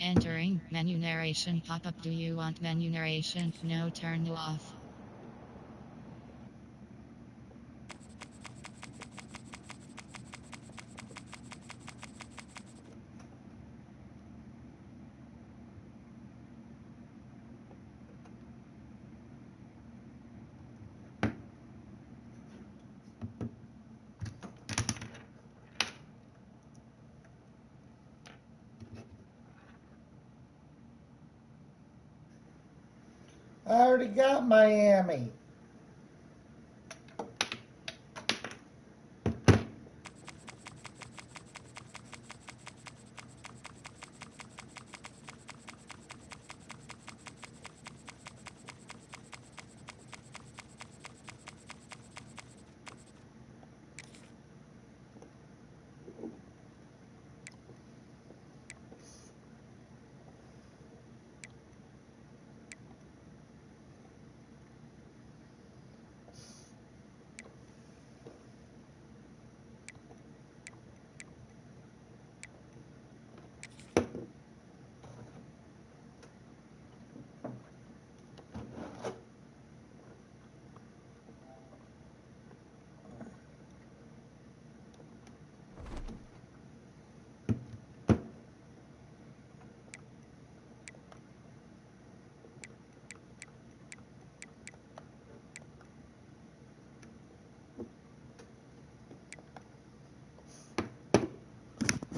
Entering menu narration pop-up. Do you want menu narration? No, turn off. I already got Miami.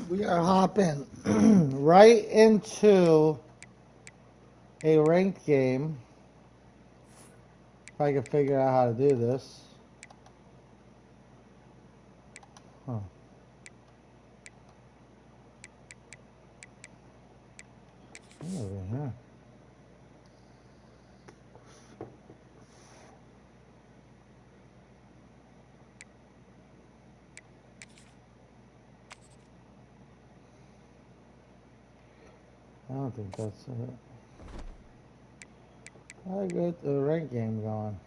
We are hopping right into a ranked game. If I can figure out how to do this. Huh. Over here. I don't think that's it. I get the rank game going.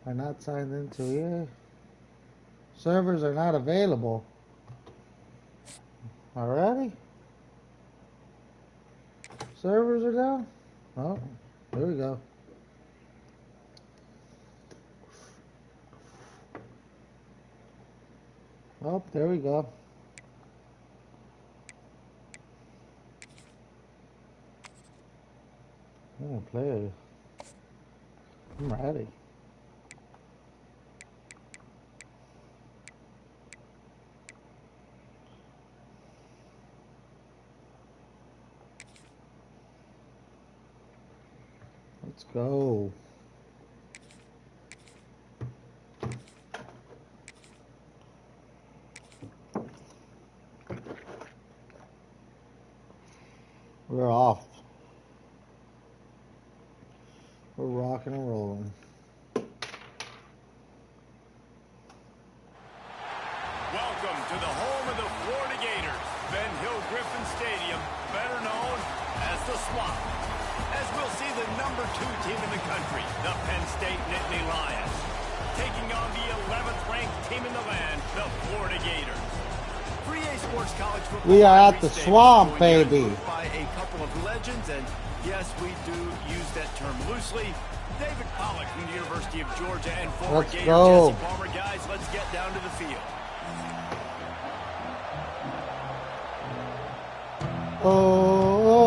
Are not signed into here. Servers are not available. Already? Servers are down? Oh, there we go. Oh, there we go. I'm gonna play it. I'm ready. Let's go. We're off. We're rocking and rolling. Welcome to the home of the Florida Gators, Ben Hill Griffin Stadium, better known as the Swamp. As we'll see the number 2 team in the country, the Penn State Nittany Lions, taking on the 11th ranked team in the land, the Florida Gators. 3A Sports College Football. We are at the Swamp, baby. By a couple of legends, and yes, we do use that term loosely. David Pollock from the University of Georgia and former Gator Jesse Palmer. Guys, let's get down to the field. Oh.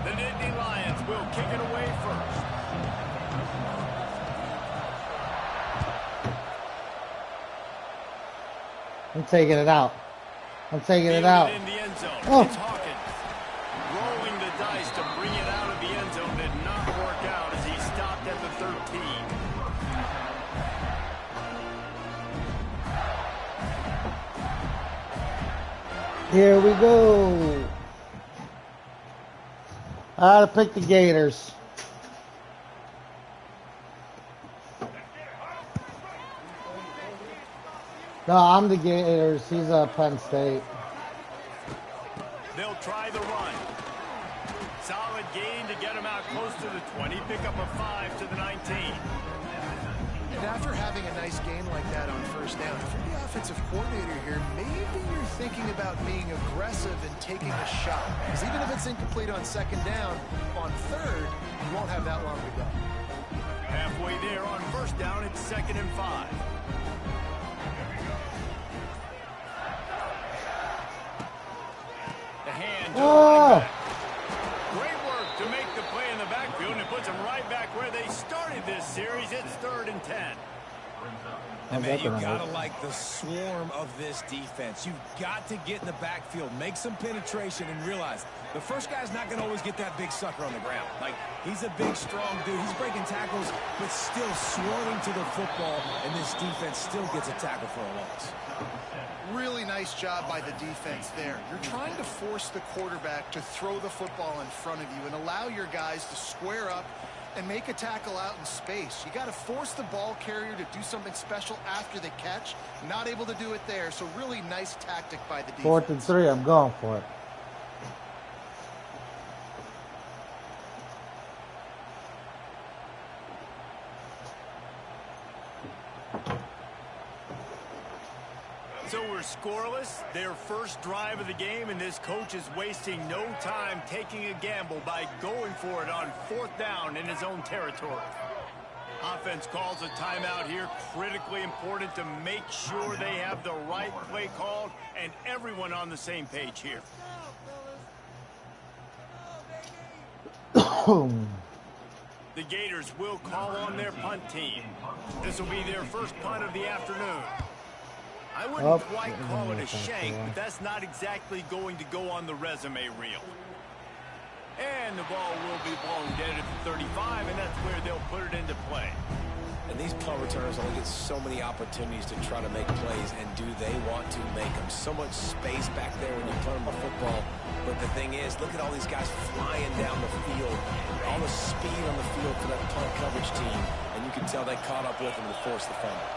The Nittany Lions will kick it away first. I'm taking it out. I'm taking it out. In the end zone. Oh. It's Hawkins. Rolling the dice to bring it out of the end zone did not work out as he stopped at the 13. Here we go. I gotta pick the Gators. No, I'm the Gators. He's Penn State. They'll try the run. Solid gain to get him out close to the 20. Pick up a 5 to the after having a nice game like that on first down, if you're the offensive coordinator here, maybe you're thinking about being aggressive and taking a shot. Because even if it's incomplete on second down, on third, you won't have that long to go. Halfway there on first down, it's 2nd and 5. The hand to the running back. Great work to make the play in the backfield, and it puts them right back where they started this series. It's 3rd and 10. And man, you gotta like the swarm of this defense. You've got to get in the backfield, make some penetration, and realize the first guy's not gonna always get that big sucker on the ground. Like, he's a big, strong dude. He's breaking tackles, but still swarming to the football, and this defense still gets a tackle for a loss. Really nice job by the defense there. You're trying to force the quarterback to throw the football in front of you and allow your guys to square up and make a tackle out in space. You got to force the ball carrier to do something special after the catch. Not able to do it there, so really nice tactic by the defense. 4th and 3, I'm going for it. So we're scoreless, their first drive of the game, and this coach is wasting no time taking a gamble by going for it on 4th down in his own territory. Offense calls a timeout here, critically important to make sure they have the right play called and everyone on the same page here. The Gators will call on their punt team. This will be their first punt of the afternoon. I wouldn't quite call it a shank, but that's not exactly going to go on the resume reel. And the ball will be blown dead at the 35, and that's where they'll put it into play. And these punt returners only get so many opportunities to try to make plays, and do they want to make them? So much space back there when you punt them the football. But the thing is, look at all these guys flying down the field, all the speed on the field for that punt coverage team, and you can tell they caught up with them to force the fumble.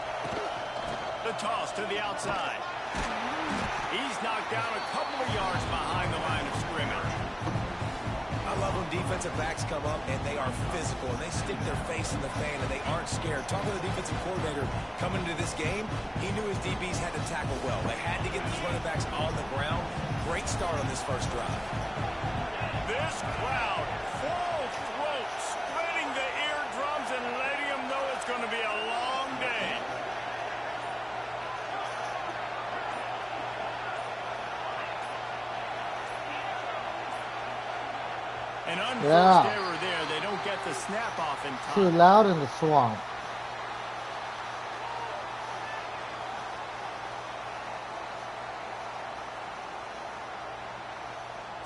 The toss to the outside. He's knocked down a couple of yards behind the line of scrimmage. I love when defensive backs come up and they are physical and they stick their face in the fan and they aren't scared. Talking to the defensive coordinator coming into this game, he knew his DBs had to tackle well. They had to get these running backs on the ground. Great start on this first drive. This crowd, full throat, splitting the eardrums and letting them know it's going to be a long day. An unforced error there. They don't get the snap off in time. Too loud in the swamp.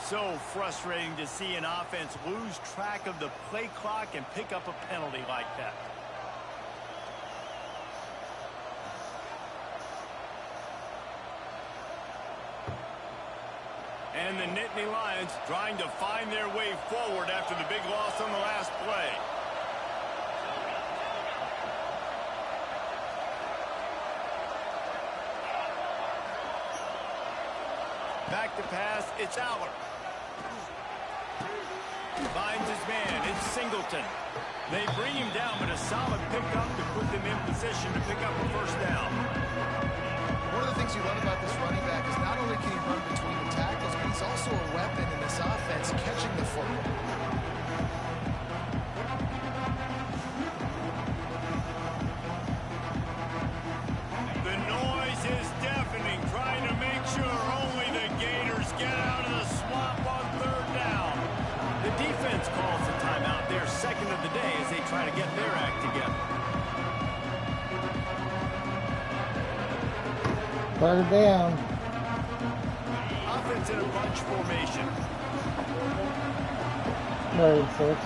So frustrating to see an offense lose track of the play clock and pick up a penalty like that. And the Nittany Lions trying to find their way forward after the big loss on the last play. Back to pass, it's Aller. Finds his man, it's Singleton. They bring him down, but a solid pickup to put them in position to pick up a first down. One of the things you love about this running back is not only can he run between the tackles, but he's also a weapon in this offense, catching the football. The noise is deafening, trying to make sure only the Gators get out of the swamp on third down. The defense calls the timeout, their second of the day, as they try to get their act together. Third down. Offense in a bunch formation. 36.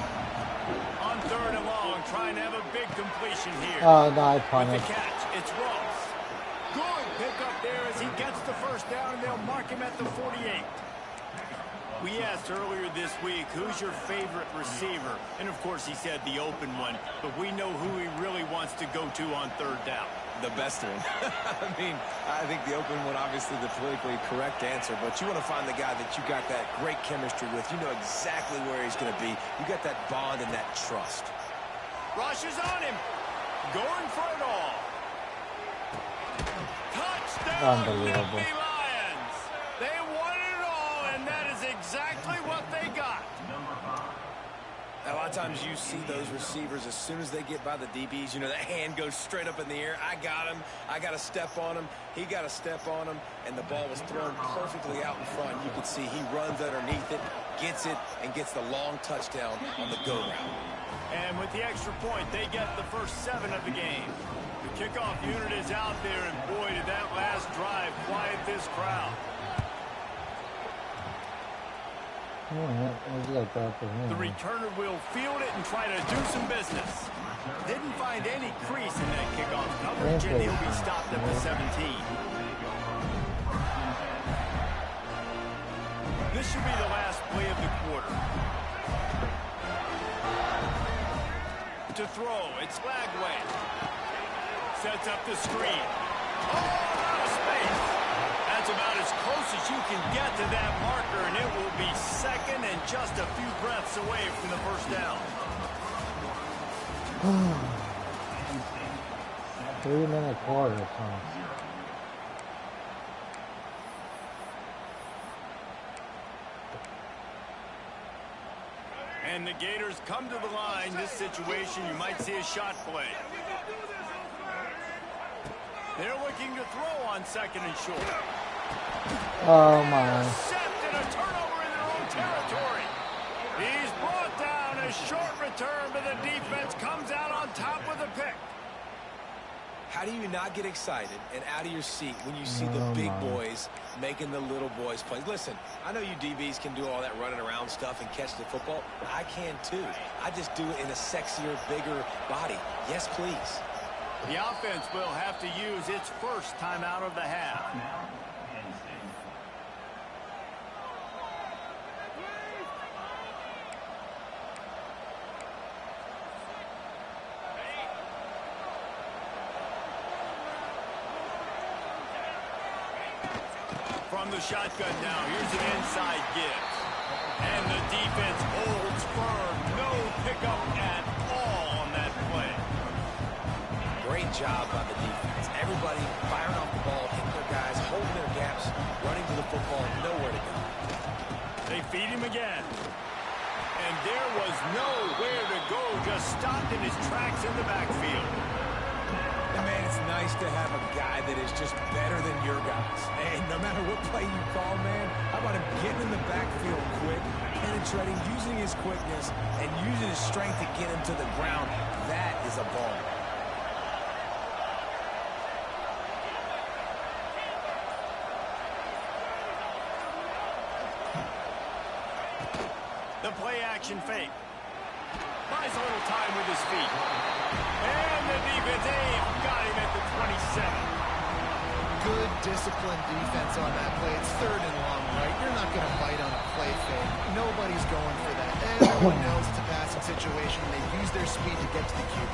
On third and long, trying to have a big completion here. Oh, no, I With punted. the catch, it's Ross. Good pickup there as he gets the first down, and they'll mark him at the 48. We asked earlier this week, who's your favorite receiver? And, of course, he said the open one, but we know who he really wants to go to on third down. The best one. I mean, I think the open one, obviously the politically correct answer, but you want to find the guy that you got that great chemistry with. You know exactly where he's going to be. You got that bond and that trust. Rush is on him. Going for it all. Touchdown, Unbelievable. Nittany Lions. They wanted it all, and that is exactly what they got. A lot of times you see those receivers, as soon as they get by the DBs, you know, that hand goes straight up in the air. I got him. I got to step on him. He got to step on him. And the ball was thrown perfectly out in front. You can see he runs underneath it, gets it, and gets the long touchdown on the go route. And with the extra point, they get the first 7 of the game. The kickoff unit is out there, and boy, did that last drive quiet this crowd. The returner will field it and try to do some business. Didn't find any crease in that kickoff coverage, and he'll be stopped at the 17. This should be the last play of the quarter. To throw, it's Lagway. Sets up the screen. Oh, out of space. That's about as close as you can get to that marker, and it will be second and just a few breaths away from the first down. 3-minute quarter, huh? And the Gators come to the line. This situation, you might see a shot play. They're looking to throw on second and short. Oh, my. Intercepted, a turnover in their own territory. He's brought down, a short return, but the defense comes out on top with a pick. How do you not get excited and out of your seat when you see the big boys making the little boys play? Listen, I know you DBs can do all that running around stuff and catch the football. I can too. I just do it in a sexier, bigger body. Yes, please. The offense will have to use its first timeout of the half. From the shotgun now, here's an inside give. And the defense holds firm. No pickup at all on that play. Great job by the defense. Everybody firing off the ball, hitting their guys, holding their gaps, running to the football, nowhere to go. They feed him again. And there was nowhere to go, just stopped in his tracks in the backfield. And man, it's nice to have a guy that is just better than your guys. And no matter what play you call, man, how about him getting in the backfield quick, penetrating, using his quickness, and using his strength to get him to the ground. That is a ball. The play action fake. Buys a little time with his feet. And the defense, got him at the 27. Good disciplined defense on that play. It's 3rd and long, right? You're not going to fight on a play fake. Nobody's going for that. Everyone knows it's a passing situation. They use their speed to get to the QB.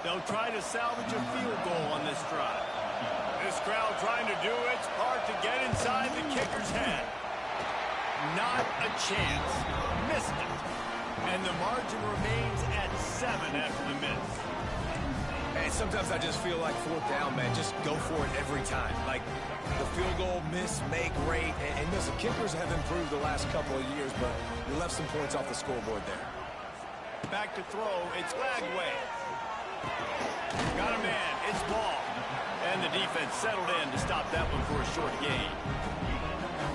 They'll try to salvage a field goal on this drive. This crowd trying to do its part to get inside the kicker's head. Not a chance. Missed it. And the margin remains at 7 after the miss. And sometimes I just feel like 4th down, man. Just go for it every time. Like the field goal, miss, make, rate. And listen, kickers have improved the last couple of years, but you left some points off the scoreboard there. Back to throw. It's Lagway. Got a man. It's ball. And the defense settled in to stop that one for a short gain.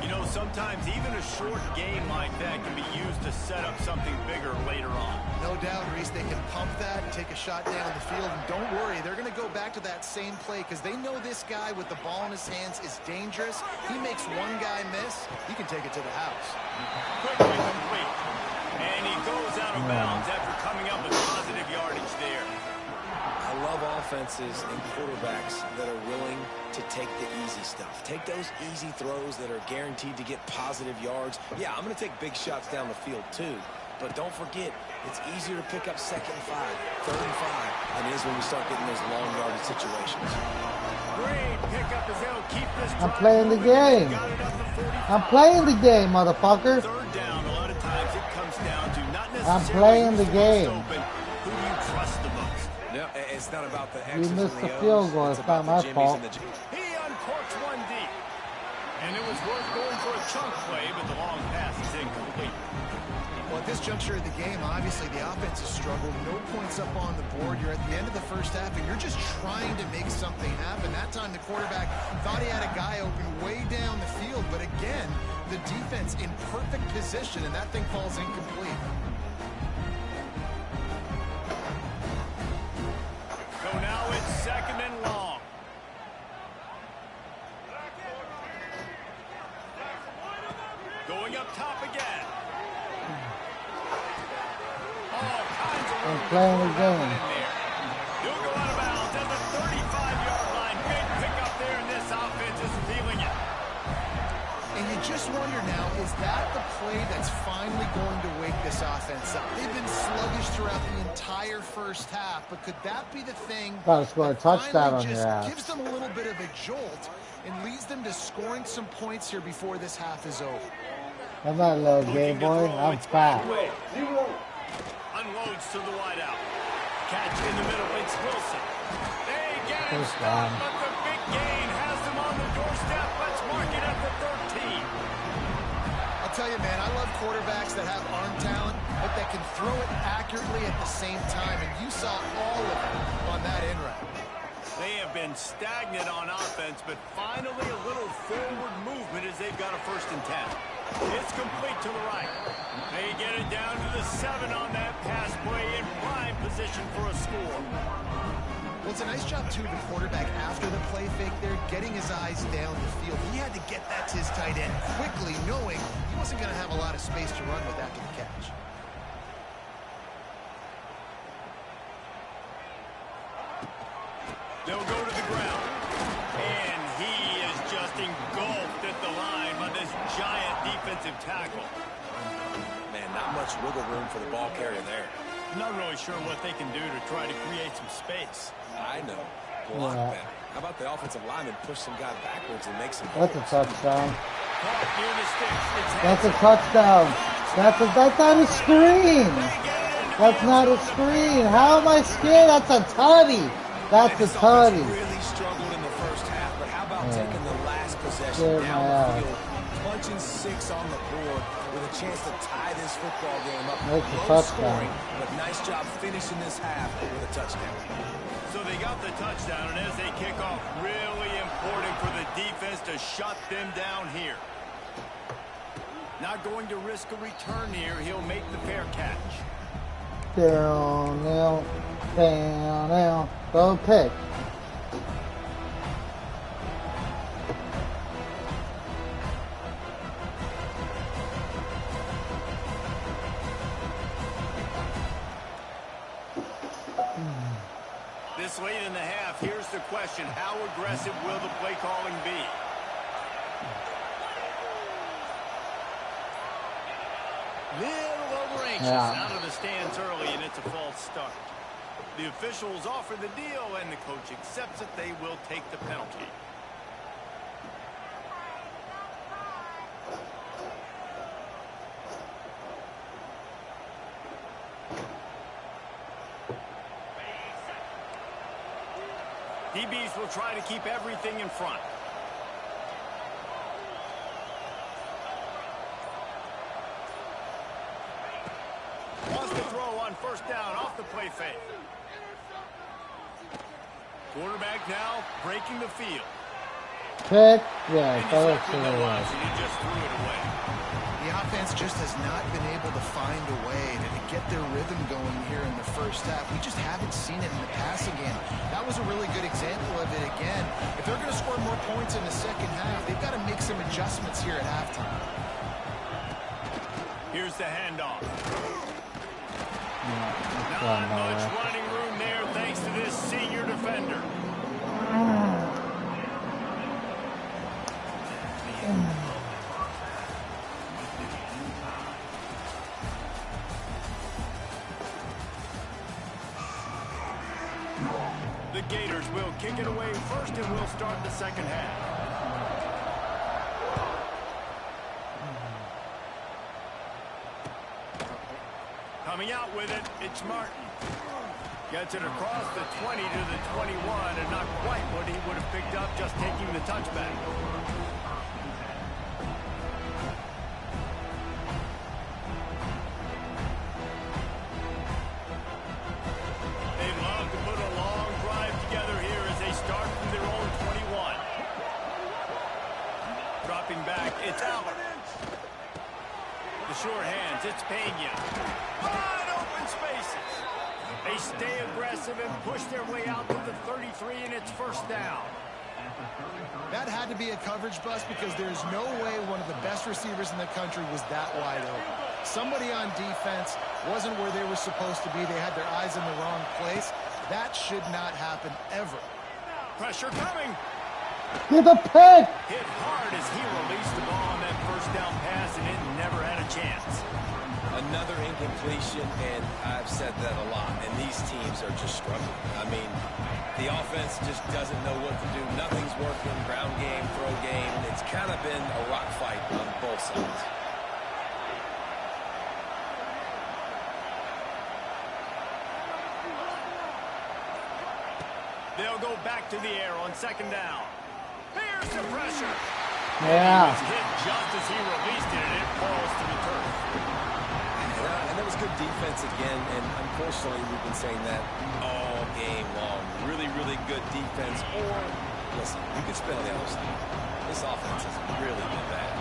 You know, sometimes even a short game like that can be used to set up something bigger later on. No doubt, Reese, they can pump that and take a shot down the field. And don't worry, they're going to go back to that same play because they know this guy with the ball in his hands is dangerous. He makes one guy miss, he can take it to the house. Quickly complete. And he goes out of bounds after coming up with positive yardage there. I love offenses and quarterbacks that are willing to take the easy stuff. Take those easy throws that are guaranteed to get positive yards. Yeah, I'm going to take big shots down the field too. But don't forget, it's easier to pick up 2nd and 5, 3rd and 5 than it is when we start getting those long yardage situations. Great pickup as they'll keep this drive. I'm playing the game. I'm playing the game, motherfucker. 3rd down, a lot of times it comes down to not I'm necessarily playing the who's most game. open. Who do you trust the most? No, it's not about the You X's and missed the the O's. field goal. It's It's about not the my Jimmies fault. and the He uncorks one deep. And it was worth going for a chunk play, but the long pass is incomplete. Well, at this juncture of the game, obviously the offense has struggled. No points up on the board. You're at the end of the first half, and you're just trying to make something happen. That time, the quarterback thought he had a guy open way down the field. But again, the defense in perfect position, and that thing falls incomplete. So now it's second and long. Going up top again. All kinds of I'm room playing to the throw that game. one in there. He'll go out of bounds at the 35-yard line. Big pickup there, and this offense is feeling it. And you just wonder now, is that the play that's finally going to wake this offense up? They've been sluggish throughout the entire first half, but could that be the thing Gotta score a that touchdown finally on your just ass. gives them a little bit of a jolt and leads them to scoring some points here before this half is over? I'm not a little game boy. I'm fat. Unloads to the wideout. Catch in the middle. It's Wilson. They get him First stopped, down. but the big gain has them on the doorstep. Let's mark it at the 13. I'll tell you, man, I love quarterbacks that have arm talent, but that can throw it accurately at the same time, and you saw all of it on that end route. They have been stagnant on offense, but finally a little forward movement as they've got a 1st and 10. It's complete to the right. They get it down to the 7 on that pass play in prime position for a score. Well, it's a nice job, too, the quarterback after the play fake there, getting his eyes down the field. He had to get that to his tight end quickly, knowing he wasn't going to have a lot of space to run with after the catch. They'll go to the ground. And he is just engulfed at the line by this giant defensive tackle. Man, not much wiggle room for the ball carrier there. Not really sure what they can do to try to create some space. I know. Block Yeah. better. How about the offensive lineman push some guy backwards and make some That's a plays? touchdown. Caught near the sticks. It's That's a Hanson. touchdown. That's not a screen. That's not a screen. How am I scared? That's a tutty. That's a This offense tutty. really struggled in the first half, but how about Yeah. taking the last possession Scared down my the ass. field, punching 6 on the board with a chance to tie this football game up. That's a Low touchdown. scoring, but nice job finishing this half with a touchdown. So they got the touchdown, and as they kick off, really important for the defense to shut them down here. Not going to risk a return here. He'll make the fair catch. Down, now, down, now. Go pick. This late in the half, here's the question. How aggressive will the play calling be? Little over anxious. Yeah. Out of the stands early, and it's a false start. The officials offer the deal, and the coach accepts it. They will take the penalty. DBs will try to keep everything in front. Wants to throw on 1st down off the play fake. Quarterback now breaking the field. Pick. Yeah, And throw he's it left to with the no right. option. He just threw it away. The offense just has not been able to find a way to get their rhythm going here in the first half. We just haven't seen it in the passing game. That was a really good example of it again. If they're going to score more points in the second half, they've got to make some adjustments here at halftime. Here's the handoff. Yeah, Not much running room there thanks to this senior defender. The Gators will kick it away first, and we'll start the second half. Coming out with it, it's Martin. Gets it across the 20 to the 21, and not quite what he would have picked up just taking the touchback. They love to put a long drive together here as they start from their own 21. Dropping back, it's out. The sure hands, it's Pena. Wide open spaces. They stay aggressive and push their way out to the 33, and it's first down. That had to be a coverage bust because there's no way one of the best receivers in the country was that wide open. Somebody on defense wasn't where they were supposed to be. They had their eyes in the wrong place. That should not happen ever. Pressure coming. Get the pick! Hit hard as he released the ball on that first down pass, and it never had a chance. Another incompletion, and I've said that a lot, and these teams are just struggling. I mean, the offense just doesn't know what to do. Nothing's working, ground game, throw game. It's kind of been a rock fight on both sides. They'll go back to the air on second down. Here's the pressure. Yeah. He was hit just as he released it, and it falls to the turf. And that was good defense again, and unfortunately we've been saying that all game long. Really, really good defense. Or, listen, you could spin on the other side. This offense has really been bad.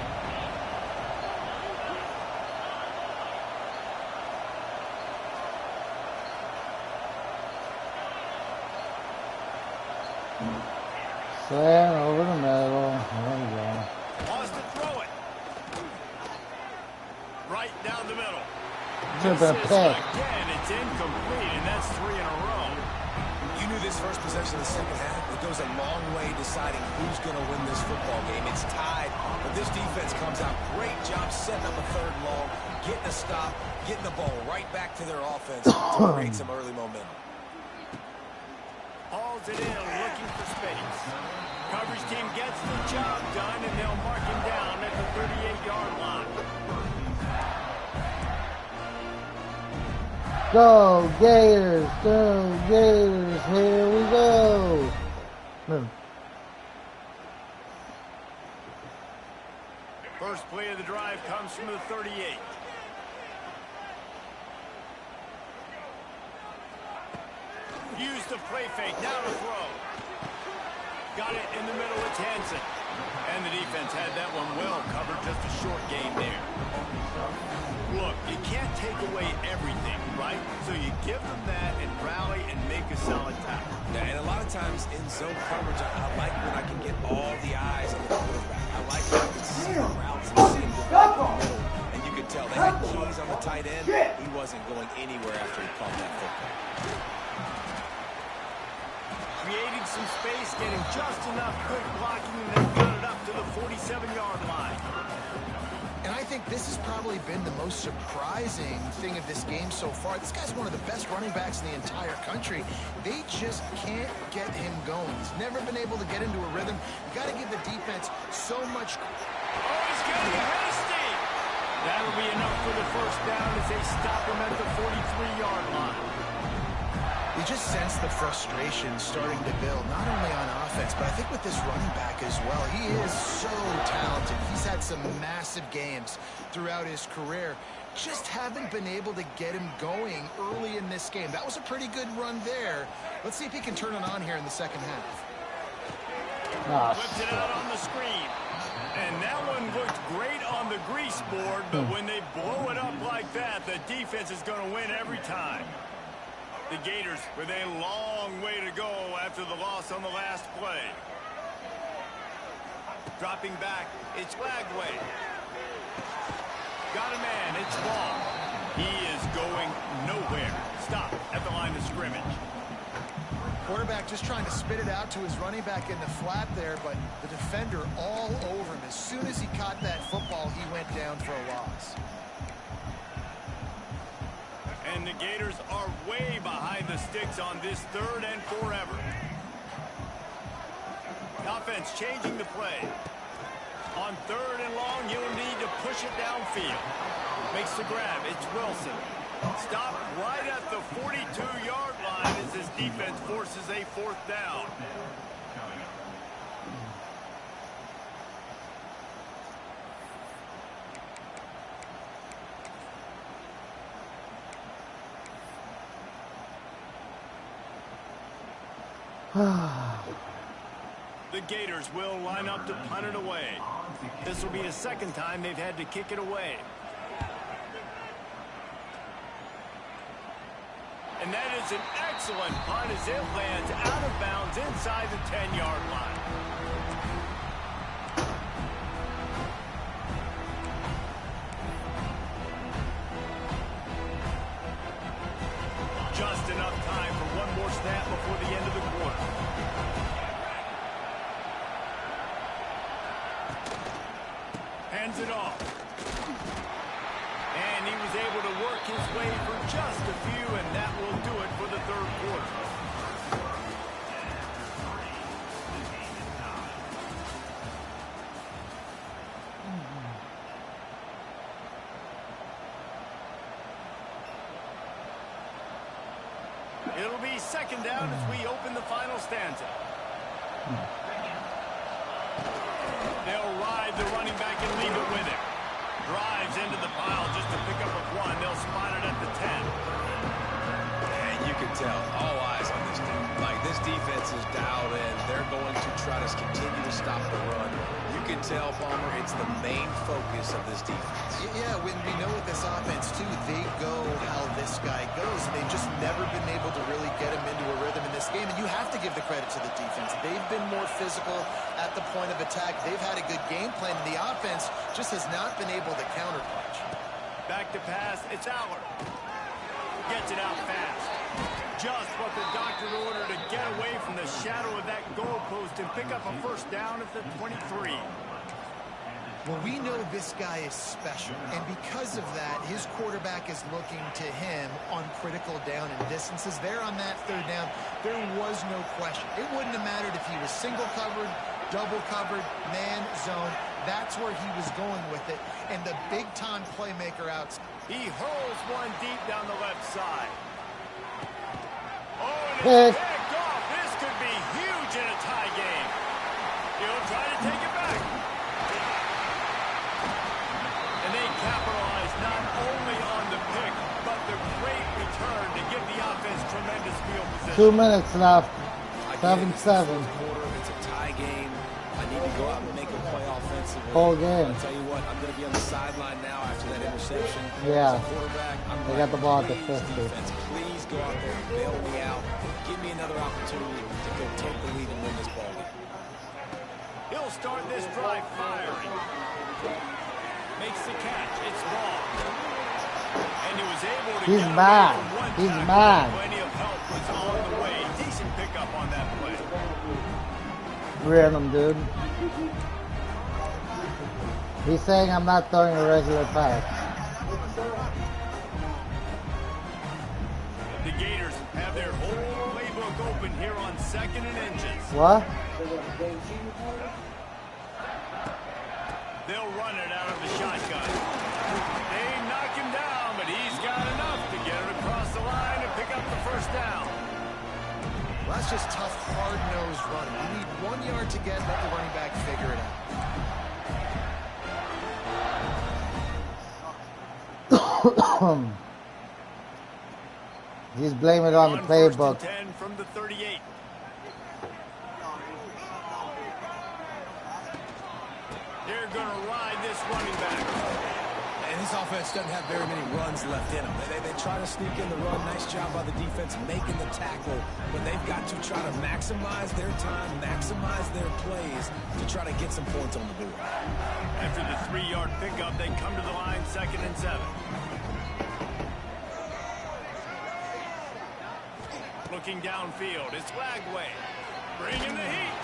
Slant over the middle. There we go. Wants to throw it. Right down the middle. Should have been a pick. Again, it's incomplete, and that's 3 in a row. You knew this first possession of the second half. It goes a long way deciding who's going to win this football game. It's tied, but this defense comes out. Great job setting up a third and long, getting a stop, getting the ball right back to their offense to create some early momentum. Hauls it in, looking for space. Coverage team gets the job done, and they'll mark him down at the 38-yard line. Go Gators! Go Gators! Here we go! First play of the drive comes from the 38. Use the play fake, now to throw. Got it in the middle, it's Hansen. And the defense had that one well covered, just a short gain there. Look, you can't take away everything, right? So you give them that and rally and make a solid tackle. Yeah, and a lot of times in zone coverage, I like when I can get all the eyes on the quarterback. I like when I can see the routes and see him go back in the middle. And you could tell they had keys on the tight end. He wasn't going anywhere after he caught that football. Creating some space, getting just enough quick blocking, and then got it up to the 47-yard line. And I think this has probably been the most surprising thing of this game so far. This guy's one of the best running backs in the entire country. They just can't get him going. He's never been able to get into a rhythm. You got to give the defense so much. Oh, he's getting hasty. That'll be enough for the first down as they stop him at the 43-yard line. You just sense the frustration starting to build, not only on offense, but I think with this running back as well. He is so talented. He's had some massive games throughout his career. Just haven't been able to get him going early in this game. That was a pretty good run there. Let's see if he can turn it on here in the second half. Flips it out on the screen. And that one looked great on the grease board, but when they blow it up like that, the defense is going to win every time. The Gators with a long way to go after the loss on the last play. Dropping back, it's Lagway. Got a man, it's long. He is going nowhere. Stop at the line of scrimmage. Quarterback just trying to spit it out to his running back in the flat there, but the defender all over him. As soon as he caught that football, he went down for a loss. And the Gators are way behind the sticks on this third and forever. Offense changing the play. On third and long, you'll need to push it downfield. Makes the grab. It's Wilson. Stop right at the 42-yard line as his defense forces a 4th down. The Gators will line up to punt it away. This will be the 2nd time they've had to kick it away. And that is an excellent punt as it lands out of bounds inside the 10-yard line. Just enough time for one more snap before the end of the quarter. Hands it off. And he was able to work his way for just a few, and that will do it for the 3rd quarter. It'll be 2nd down as we open the final stanza. They'll ride the running back and leave it with him. Drives into the pile just to pick up a 1. They'll spot it at the 10. And you can tell, all eyes on this team. Like, this defense is dialed in. They're going to try to continue to stop the run. You can tell, Palmer, it's the main focus of this defense. Yeah, when we know with this offense, too, they go how this guy goes. And they've just never been able to really get him into a rhythm in this game. And you have to give the credit to the defense. They've been more physical at the point of attack. They've had a good game plan. And the offense just has not been able to counterpunch. Back to pass. It's Allard. Gets it out fast. Just what the doctor ordered to get away from the shadow of that goalpost and pick up a 1st down at the 23. Well, we know this guy is special, and because of that, his quarterback is looking to him on critical down and distances. There on that 3rd down, there was no question. It wouldn't have mattered if he was single covered, double covered, man, zone. That's where he was going with it, and the big-time playmaker out. He hurls one deep down the left side. Oh, and Pick. it's picked off. This could be huge in a tie game. He'll try to take it back. And they capitalize not only on the pick, but the great return to give the offense tremendous field position. 2 minutes left. Again, 7-7. It's a tie game. I need to go out and make a play offensively. Whole game. I'll tell you what, I'm going to be on the sideline now after that interception. Yeah. As a quarterback, They got the ball at the 50. Defense, please go out there and bail me out. Give me another opportunity to go take the lead and win this ball game. He'll start this drive firing. Makes the catch. It's long. And he was able to He's get mad. away from one He's tackle. mad. Plenty of help was on the way. Decent pickup on that play. Random, dude. He's saying I'm not throwing a regular pass. The Gators have their whole playbook open here on 2nd and inches. What? They'll run it out of the shotgun. They knock him down, but he's got enough to get it across the line and pick up the 1st down. Well, that's just tough, hard-nosed running. You need 1 yard to get, let the running back figure it out. He's blaming it on the On 1st playbook. and 10 from the 38. They're going to ride this running back. And this offense doesn't have very many runs left in them. They try to sneak in the run. Nice job by the defense making the tackle. But they've got to try to maximize their time, maximize their plays to try to get some points on the board. After the 3-yard pickup, they come to the line 2nd and 7. Looking downfield, it's Lagway. Bringing the heat.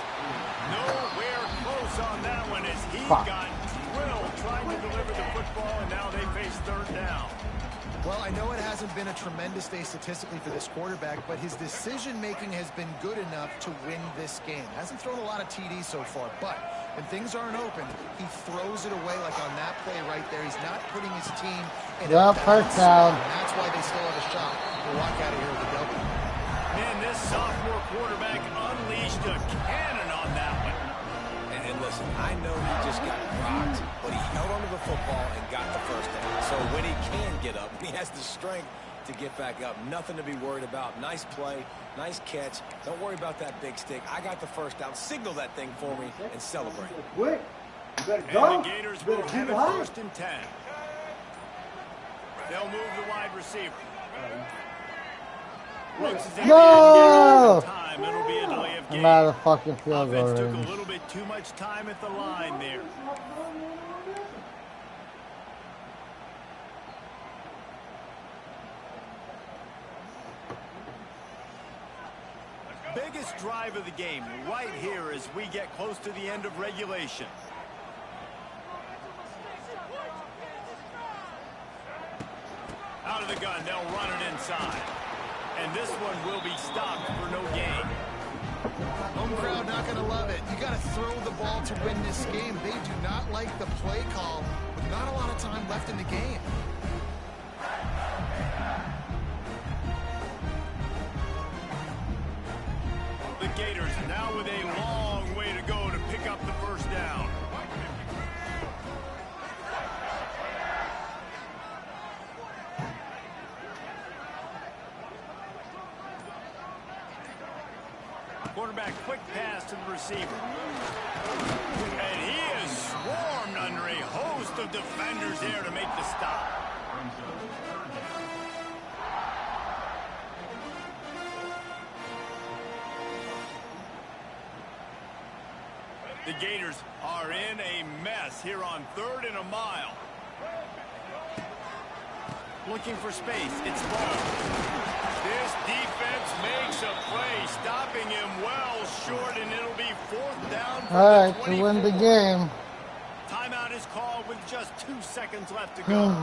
Nowhere close on that one as he got drilled trying to deliver the football, and now they face 3rd down. Well, I know it hasn't been a tremendous day statistically for this quarterback, but his decision-making has been good enough to win this game. Hasn't thrown a lot of TDs so far, but and things aren't open, he throws it away like on that play right there. He's not putting his team in a first bad down. spot. That's why they still have a shot to walk out of here with a W. Man, this sophomore quarterback unleashed a cannon on that one. And listen, I know he just got rocked, but he held onto the football and got the first down. So when he can get up, he has the strength to get back up. Nothing to be worried about. Nice play, nice catch. Don't worry about that big stick. I got the first down. Signal that thing for me and celebrate. Quick. You better And go. the Gators You will better have keep it high. 1st and 10. They'll move the wide receiver. Looks as if No! time. It'll be a delay of I'm game. out of fucking field goal Offense took range. a little bit too much time at the line there. Biggest drive of the game right here as we get close to the end of regulation. Out of the gun, they'll run it inside. And this one will be stopped for no gain. Home crowd not going to love it. You got to throw the ball to win this game. They do not like the play call, with not a lot of time left in the game. The Gators now with a long way to go to pick up the first down. Quarterback quick pass to the receiver. And he is swarmed under a host of defenders there to make the stop. The Gators are in a mess here on 3rd and a mile. Looking for space. It's ball. This defense makes a play, stopping him well short, and it'll be 4th down for All the right, 24. to win the game. Timeout is called with just 2 seconds left to go.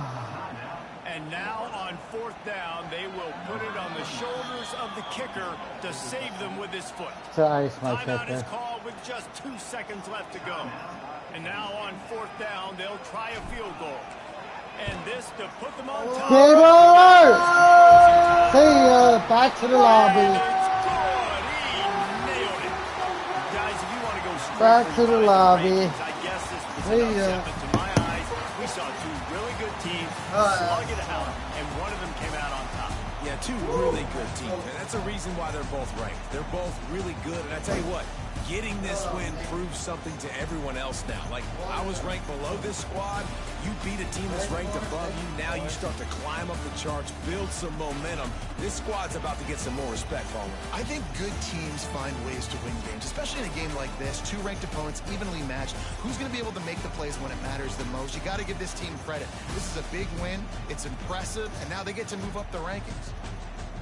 And now on 4th down, they will put it on the shoulders of the kicker to save them with his foot. To ice my Timeout is kicker. called with just 2 seconds left to go. And now on 4th down, they'll try a field goal. And this to put them on top. Game over! See ya. Back to the lobby. And it's good. He nailed it. Guys, if you want to go straight Back for to the your lobby. rankings, I guess this was See an ya. upset, but to my eyes, we saw 2 really good teams slug it out, and one of them came out on top. Yeah, 2 really good teams, and that's a reason why they're both ranked. They're both really good, and I tell you what, getting this win proves something to everyone else now. Like, I was ranked below this squad. You beat a team that's ranked above you. Now you start to climb up the charts, build some momentum. This squad's about to get some more respect, Palmer. I think good teams find ways to win games, especially in a game like this. 2 ranked opponents, evenly matched. Who's going to be able to make the plays when it matters the most? You got to give this team credit. This is a big win. It's impressive, and now they get to move up the rankings.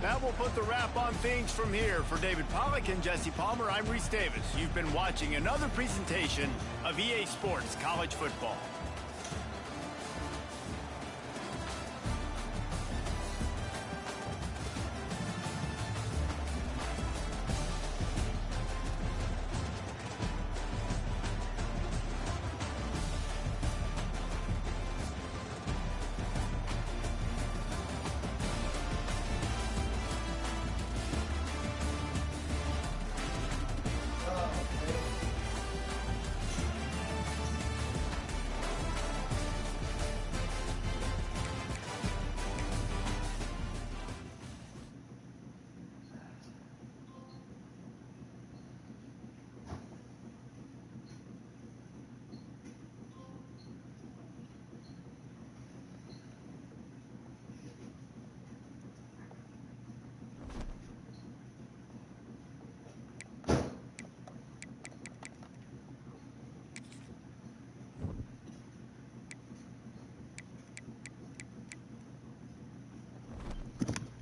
That will put the wrap on things from here. For David Pollack and Jesse Palmer, I'm Reese Davis. You've been watching another presentation of EA Sports College Football.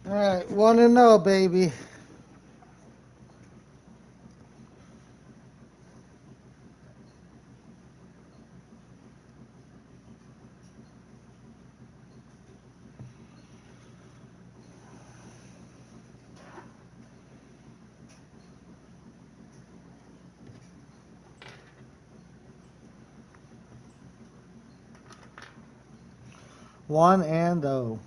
All right, 1-0, baby. 1 and 0.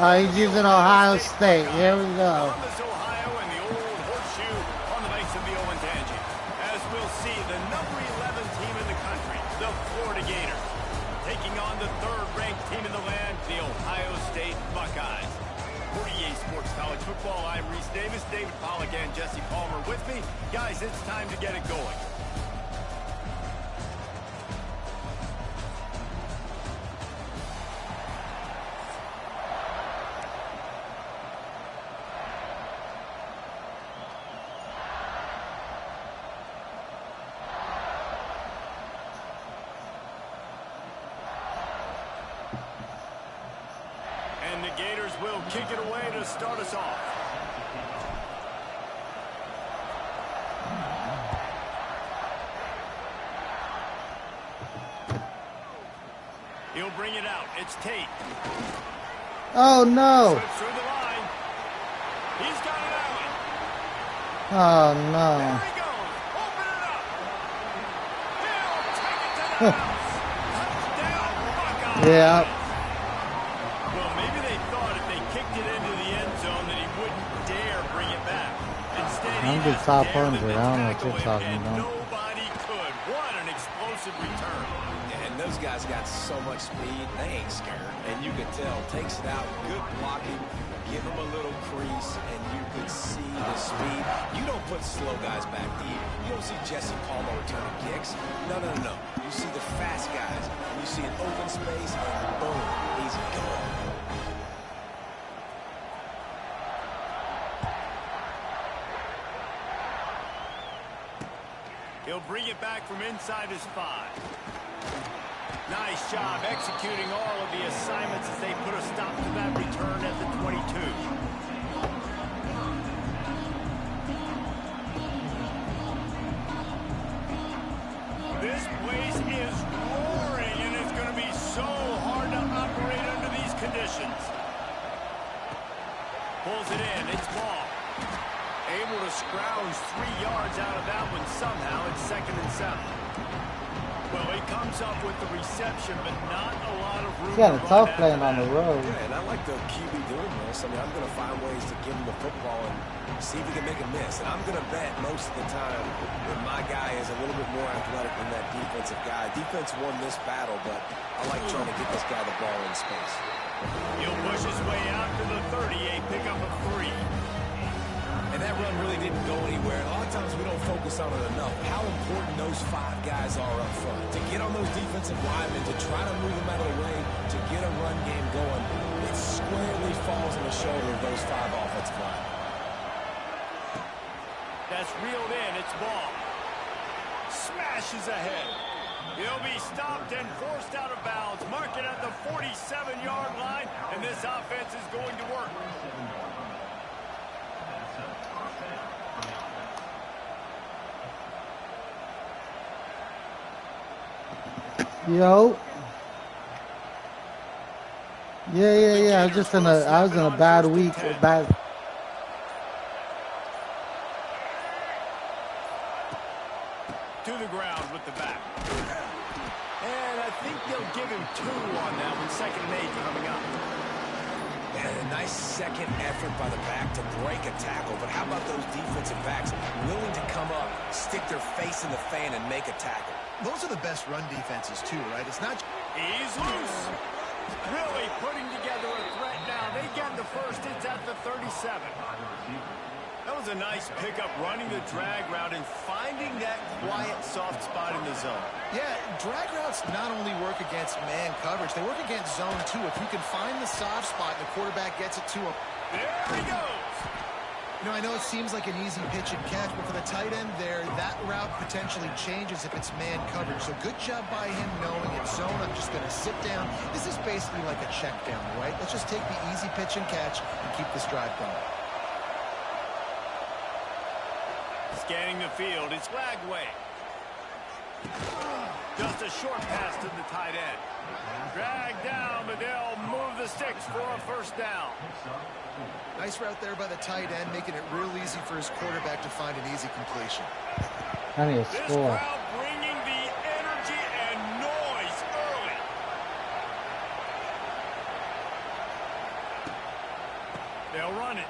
He's using Ohio State. Here we go. Columbus, Ohio, and the old horseshoe on the banks of the Ncaa. As we'll see, the number 11 team in the country, the Florida Gators, taking on the third-ranked team in the land, the Ohio State Buckeyes. For EA Sports College Football, I'm Reese Davis, David Pollack, and Jesse Palmer with me. Guys, it's time to get it going. And the Gators will kick it away to start us off. He'll bring it out. It's Tate. Oh, no. Slips through the line. He's got it out. Oh, There no. he goes. Open it up. He'll take it to the house. Touchdown, Buckeyes. Yeah. Well, maybe they thought if they kicked it into the end zone that he wouldn't dare bring it back. Instead, he I'm just has top dared them 100. to I don't know what tackle you're him, talking and about. nobody could. What an explosive return. And those guys got so much speed, they ain't scared. And you can tell, takes it out, good blocking, give them a little crease, and you can see the speed. You don't put slow guys back deep. You don't see Jesse Palmer returning kicks. No, no, no, no. You see the fast guys. You see an open space, and boom, he's gone. He'll bring it back from inside his 5. Nice job executing all of the assignments as they put a stop to that return at the 22. This place is roaring, and it's going to be so hard to operate under these conditions. Pulls it in. It's ball. Able to scrounge 3 yards out of that one somehow. It's 2nd and 7. Well, he comes up with the reception, but not a lot of room. He's got a to tough run playing on after the that. road. Yeah, and I like the QB doing this. I mean, I'm going to find ways to give him the football and see if he can make a miss. And I'm going to bet most of the time that my guy is a little bit more athletic than that defensive guy. Defense won this battle, but I like trying to get this guy the ball in space. He'll push his way out to the 30, a pickup of 3. And that run really didn't go anywhere. And a lot of times we don't focus on it enough. How important those 5 guys are up front. To get on those defensive linemen, to try to move them out of the way, to get a run game going, it squarely falls on the shoulder of those 5 offensive linemen. That's reeled in. It's ball. Smashes ahead. He'll be stopped and forced out of bounds. Mark it at the 47-yard line, and this offense is going to work. Yo. Yeah. I was in a bad week. Bad. To the ground with the back. And I think they'll give him 2 on that one. 2nd and 8 coming up. And a nice second effort by the back to break a tackle. But how about those defensive backs willing to come up, stick their face in the fan, and make a tackle? Those are the best run defenses, too, right? It's not... He's loose. Really putting together a threat now. They get the first. It's at the 37. That was a nice pickup, running the drag route and finding that quiet, soft spot in the zone. Yeah, drag routes not only work against man coverage, they work against zone too. If you can find the soft spot and the quarterback gets it to him. There he goes. You know, I know it seems like an easy pitch and catch, but for the tight end there, that route potentially changes if it's man coverage. So good job by him knowing it's zone. I'm just going to sit down. This is basically like a check down, right? Let's just take the easy pitch and catch and keep this drive going. Scanning the field, it's Lagway. Just a short pass to the tight end. Drag down, but they'll move the sticks for a first down. Nice route there by the tight end, making it real easy for his quarterback to find an easy completion. I need a This score. crowd bringing the energy and noise early. They'll run it.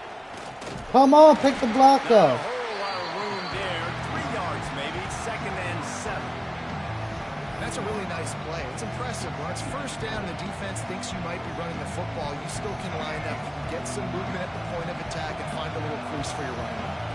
Come on, pick the block up. Whole lot of room there. 3 yards maybe. 2nd and 7. That's a really nice play. It's impressive. When it's first down, the defense thinks you might be running the football. You still can line up. You can get some movement at the point of attack and find a little crease for your running back.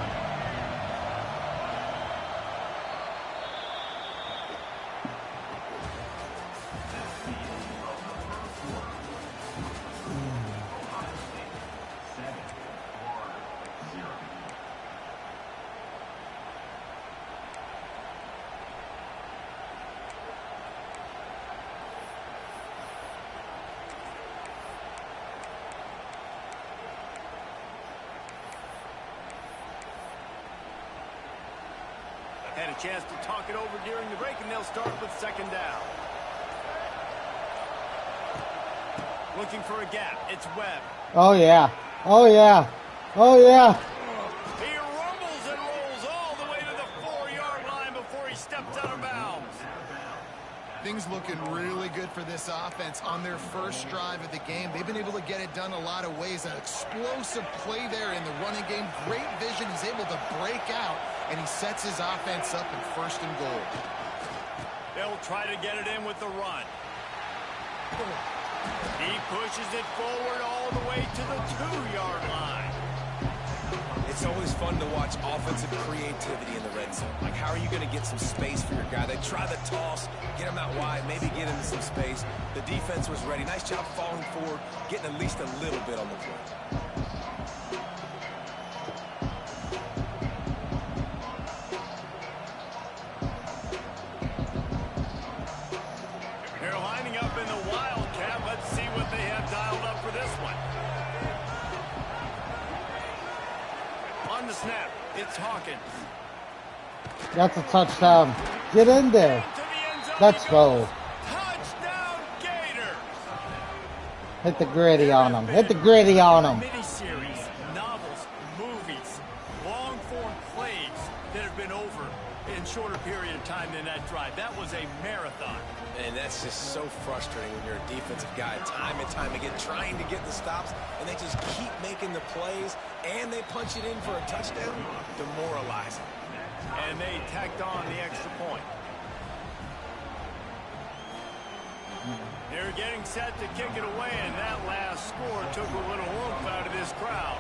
Had a chance to talk it over during the break, and they'll start with 2nd down. Looking for a gap. It's Webb. Oh, yeah. Oh, yeah. Oh, yeah. He rumbles and rolls all the way to the 4-yard line before he steps out of bounds. Things looking really good for this offense on their first drive of the game. They've been able to get it done a lot of ways. An explosive play there in the running game. Great vision. He's able to break out, and he sets his offense up in 1st and goal. They'll try to get it in with the run. He pushes it forward all the way to the 2-yard line. It's always fun to watch offensive creativity in the red zone. Like, how are you going to get some space for your guy? They try the toss, get him out wide, maybe get into some space. The defense was ready. Nice job falling forward, getting at least a little bit on the play. They're lining up in the Wildcat. Let's see what they have dialed up for this one. On the snap, it's Hawkins. That's a touchdown. Get in there. To the end zone Let's he go. goes. Touchdown, Gators. Hit the gritty on him. Hit the gritty on him. Miniseries, novels, movies, long-form plays that have been over in shorter period of time than that drive. That was a marathon. And that's just so frustrating when you're a defensive guy, time and time again, trying to get the stops, and they just keep making the plays, and they punch it in for a touchdown. Demoralizing. And they tacked on the extra point. They're getting set to kick it away, and that last score took a little oomph out of this crowd.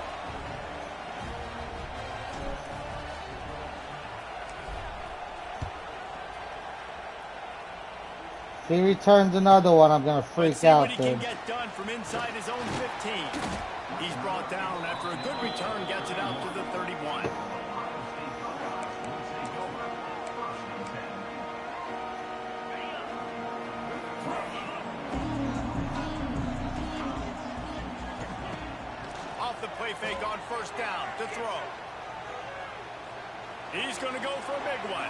If he returns another one, I'm going to freak out, Let's see what he dude. can get done from inside his own 15. He's brought down after a good return, gets it out to the 31. Off the play fake on 1st down to throw. He's going to go for a big one.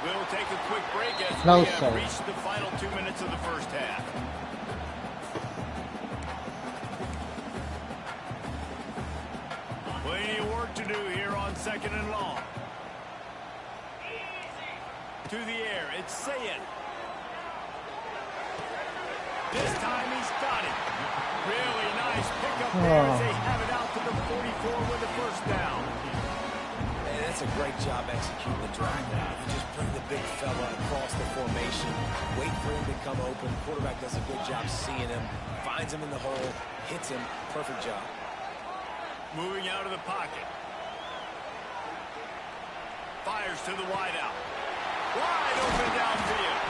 We'll take a quick break as No, we have sir. reached the final 2 minutes of the first half. Plenty of work to do here on 2nd and long. To the air, it's Sayed. This time he's got it. Really nice pickup there as they have it out to the 44 with the 1st down. And that's a great job executing the drag route. You just bring the big fella across the formation, wait for him to come open. Quarterback does a good job seeing him, finds him in the hole, hits him. Perfect job. Moving out of the pocket. Fires to the wideout. Wide open downfield.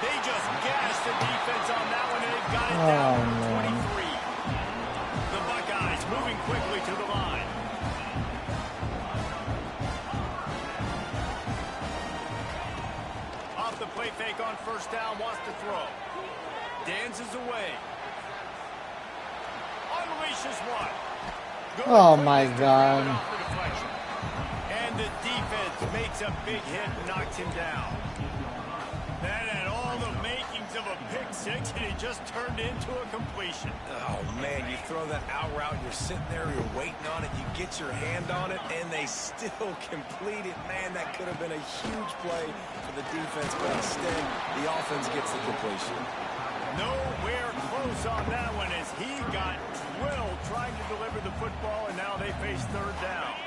They just gashed the defense on that one, and they've got it down to 23. The Buckeyes moving quickly to the line. Off the play fake on first down, wants to throw. Dances away. Unleashes one. Oh my God. And the defense makes a big hit and knocks him down. That had all the makings of a pick six, and it just turned into a completion. Oh, man, you throw that out route, you're sitting there, you're waiting on it, you get your hand on it, and they still complete it. Man, that could have been a huge play for the defense, but instead, the offense gets the completion. Nowhere close on that one as he got drilled trying to deliver the football, and now they face third down.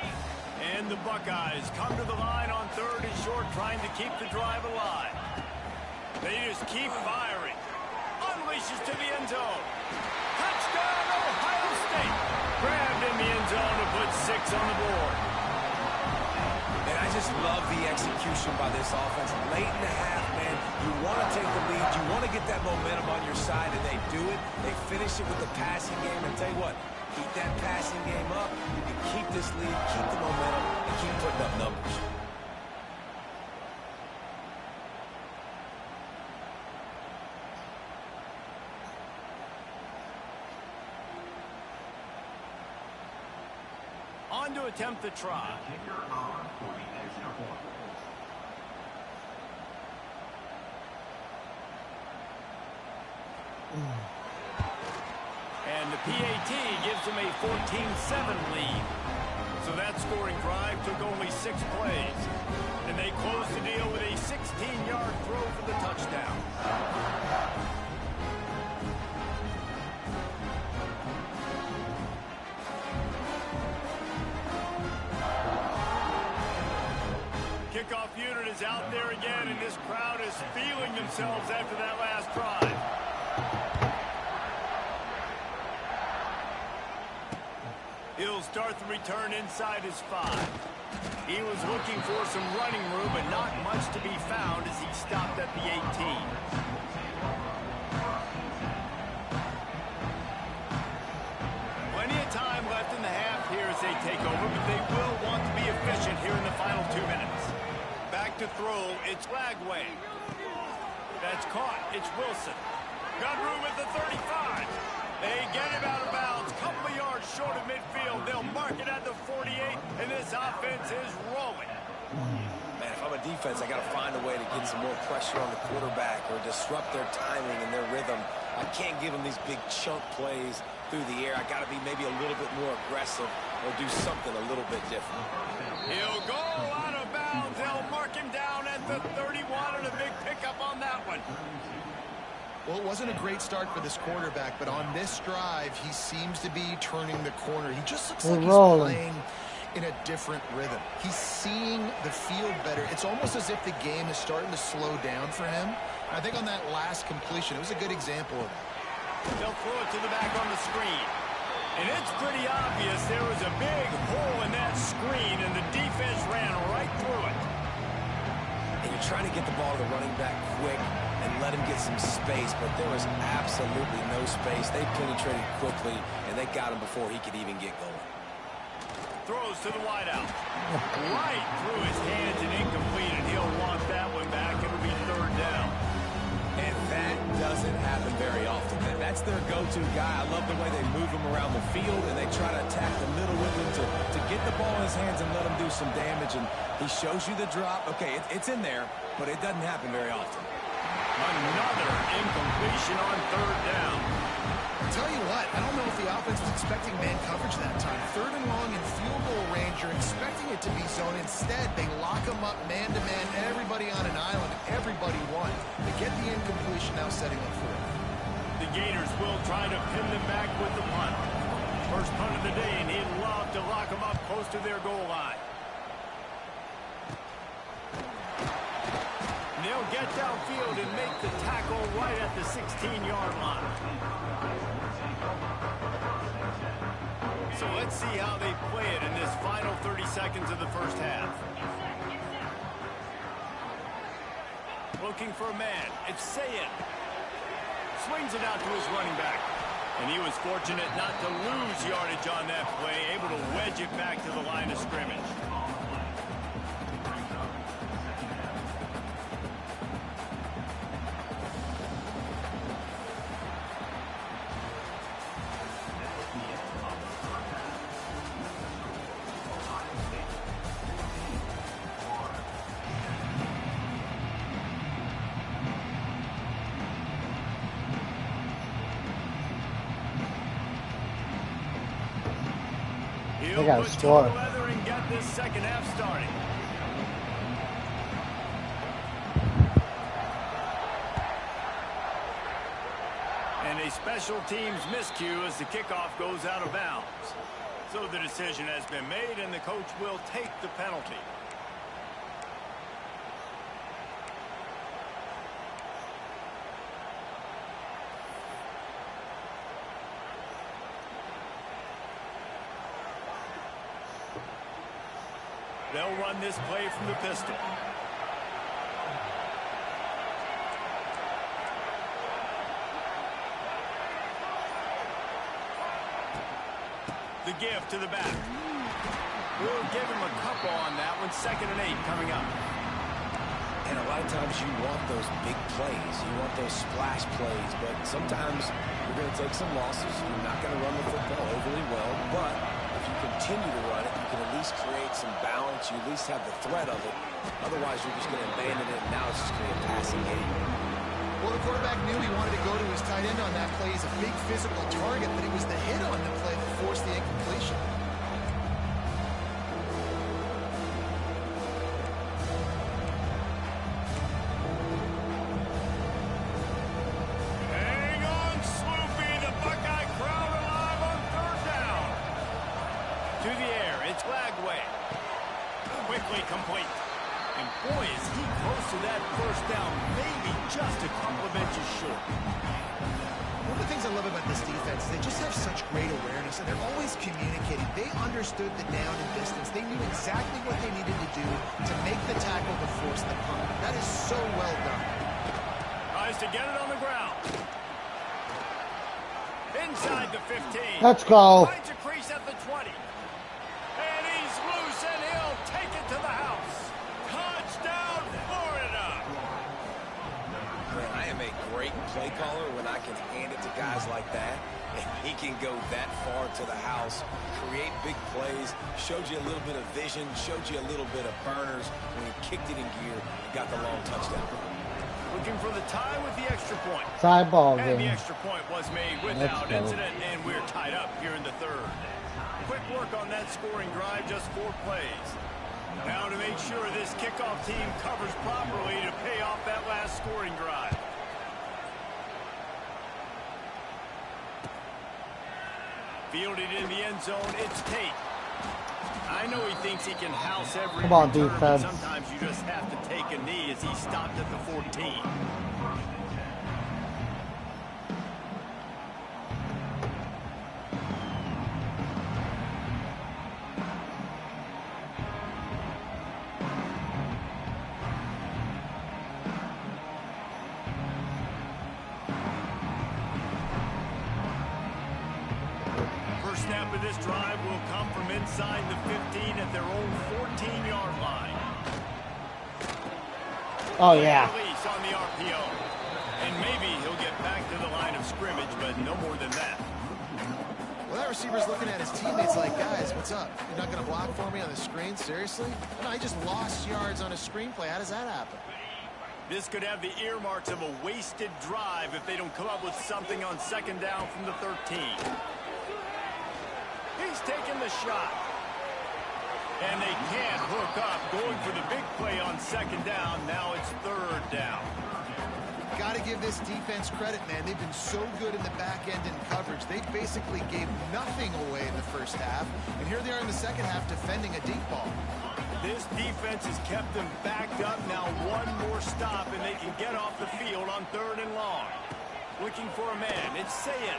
And the Buckeyes come to the line on third and short, trying to keep the drive alive. They just keep firing. Unleashes to the end zone. Touchdown, Ohio State. Grabbed in the end zone to put 6 on the board. And I just love the execution by this offense. Late in the half, man, you want to take the lead. You want to get that momentum on your side, and they do it. They finish it with the passing game. And tell you what, keep that passing game up. You can keep this lead, keep the momentum, and keep putting up numbers. On to attempt the try. And the PAT gives them a 14-7 lead. So that scoring drive took only 6 plays. And they close the deal with a 16-yard throw for the touchdown. Kickoff unit is out there again, and this crowd is feeling themselves after that last drive. He'll start the return inside his 5. He was looking for some running room, but not much to be found as he stopped at the 18. Plenty of time left in the half here as they take over, but they will want to be efficient here in the final 2 minutes. Back to throw, it's Lagway. That's caught, it's Wilson. Got room at the 35. They get him out of bounds, couple of yards short of midfield. They'll mark it at the 48, and this offense is rolling. Man, if I'm a defense, I got to find a way to get some more pressure on the quarterback or disrupt their timing and their rhythm. I can't give them these big chunk plays through the air. I got to be maybe a little bit more aggressive or do something a little bit different. He'll go out of bounds. They'll mark him down at the 31, and a big pickup on that one. Well, it wasn't a great start for this quarterback, but on this drive, he seems to be turning the corner. He just looks like he's playing in a different rhythm. He's seeing the field better. It's almost as if the game is starting to slow down for him. I think on that last completion, it was a good example of that. They'll throw it to the back on the screen. And it's pretty obvious there was a big hole in that screen, and the defense ran right through it. And you're trying to get the ball to the running back quick and let him get some space, but there was absolutely no space. They penetrated quickly, and they got him before he could even get going. Throws to the wideout. Right through his hands and incomplete, and he'll want that one back. It'll be third down. And that doesn't happen very often. That's their go-to guy. I love the way they move him around the field, and they try to attack the middle with him to get the ball in his hands and let him do some damage. And he shows you the drop. Okay, it's in there, but it doesn't happen very often. Another incompletion on third down. I'll tell you what, I don't know if the offense was expecting man coverage that time. Third and long in field goal range, you're expecting it to be zone. Instead, they lock him up man-to-man, everybody on an island, everybody won. They get the incompletion, now setting up for it. The Gators will try to pin them back with the punt. First punt of the day, and he'd love to lock them up close to their goal line. They'll get downfield and make the tackle right at the 16-yard line. So let's see how they play it in this final 30 seconds of the first half. Looking for a man. It's Ncaa. Swings it out to his running back. And he was fortunate not to lose yardage on that play, able to wedge it back to the line of scrimmage. They got to score. And get this second half started. And a special teams miscue as the kickoff goes out of bounds. So the decision has been made, and the coach will take the penalty. They'll run this play from the pistol. The give to the back. We'll give him a couple on that one. 2nd and 8 coming up. And a lot of times you want those big plays. You want those splash plays. But sometimes you're going to take some losses. You're not going to run the football overly well. But if you continue to run it, you can at least create some balance. You at least have the threat of it. Otherwise, you're just going to abandon it, and now it's just going to be a passing game. Well, the quarterback knew he wanted to go to his tight end on that play. He's a big physical target, but it was the hit on the play that forced the incompletion. Hang on, Sloopy. The Buckeye crowd alive on 3rd down. To the air. It's Lagway. Quickly complete. And boy, is he close to that 1st down. Maybe just a couple of inches short. One of the things I love about this defense is they just have such great awareness, and they're always communicating. They understood the down and distance. They knew exactly what they needed to do to make the tackle to force the punt. That is so well done. Tries to get it on the ground. Inside the 15. Let's go. Finds a crease at the 20. And he's loose, and he'll take it to the house. Touchdown, Florida. Man, I am a great play caller when I can hand it to guys like that. And he can go that far to the house, create big plays, showed you a little bit of vision, showed you a little bit of burners when he kicked it in gear and got the long touchdown. Looking for the tie with the extra point. Tie ball And the game. extra point was made without incident, and we're tied up here in the 3rd. Quick work on that scoring drive, just 4 plays. Now to make sure this kickoff team covers properly to pay off that last scoring drive. Fielded in the end zone, it's Tate. I know he thinks he can house every Come on, return, but defense. sometimes you just have to take a knee as he stopped at the 14. First snap of this drive will come from inside the 15 at their own 14-yard line. Oh, yeah. Release on the RPO. And maybe he'll get back to the line of scrimmage, but no more than that. Well, that receiver's looking at his teammates like, guys, what's up? You're not going to block for me on the screen? Seriously? No, I just lost yards on a screenplay. How does that happen? This could have the earmarks of a wasted drive if they don't come up with something on 2nd down from the 13. He's taking the shot. And they can't hook up. Going for the big play on 2nd down. Now it's 3rd down. Got to give this defense credit, man. They've been so good in the back end in coverage. They basically gave nothing away in the 1st half. And here they are in the 2nd half defending a deep ball. This defense has kept them backed up. Now one more stop, and they can get off the field on 3rd and long. Looking for a man. It's Ncaa.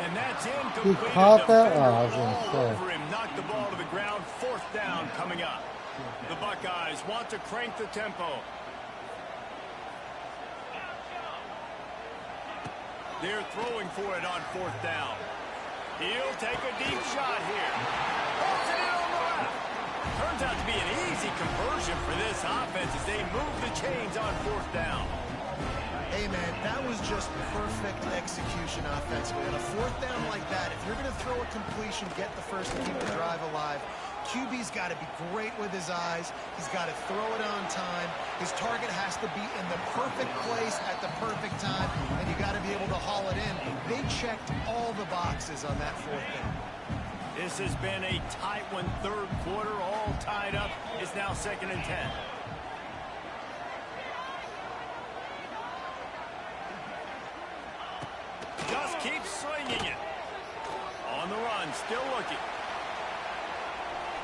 And that's incomplete. He caught that? Oh, I was going to say. Over him, knocked the ball to the ground. 4th down coming up. The Buckeyes want to crank the tempo. They're throwing for it on 4th down. He'll take a deep shot here. Holds it in on the left. Turns out to be an easy conversion for this offense as they move the chains on 4th down. Hey, man, that was just perfect execution offensively. On a 4th down like that, if you're going to throw a completion, get the first and keep the drive alive, QB's got to be great with his eyes. He's got to throw it on time. His target has to be in the perfect place at the perfect time, and you got to be able to haul it in. They checked all the boxes on that 4th down. This has been a tight one. 3rd quarter, all tied up. It's now 2nd and 10. Just keep slinging it. On the run, still looking.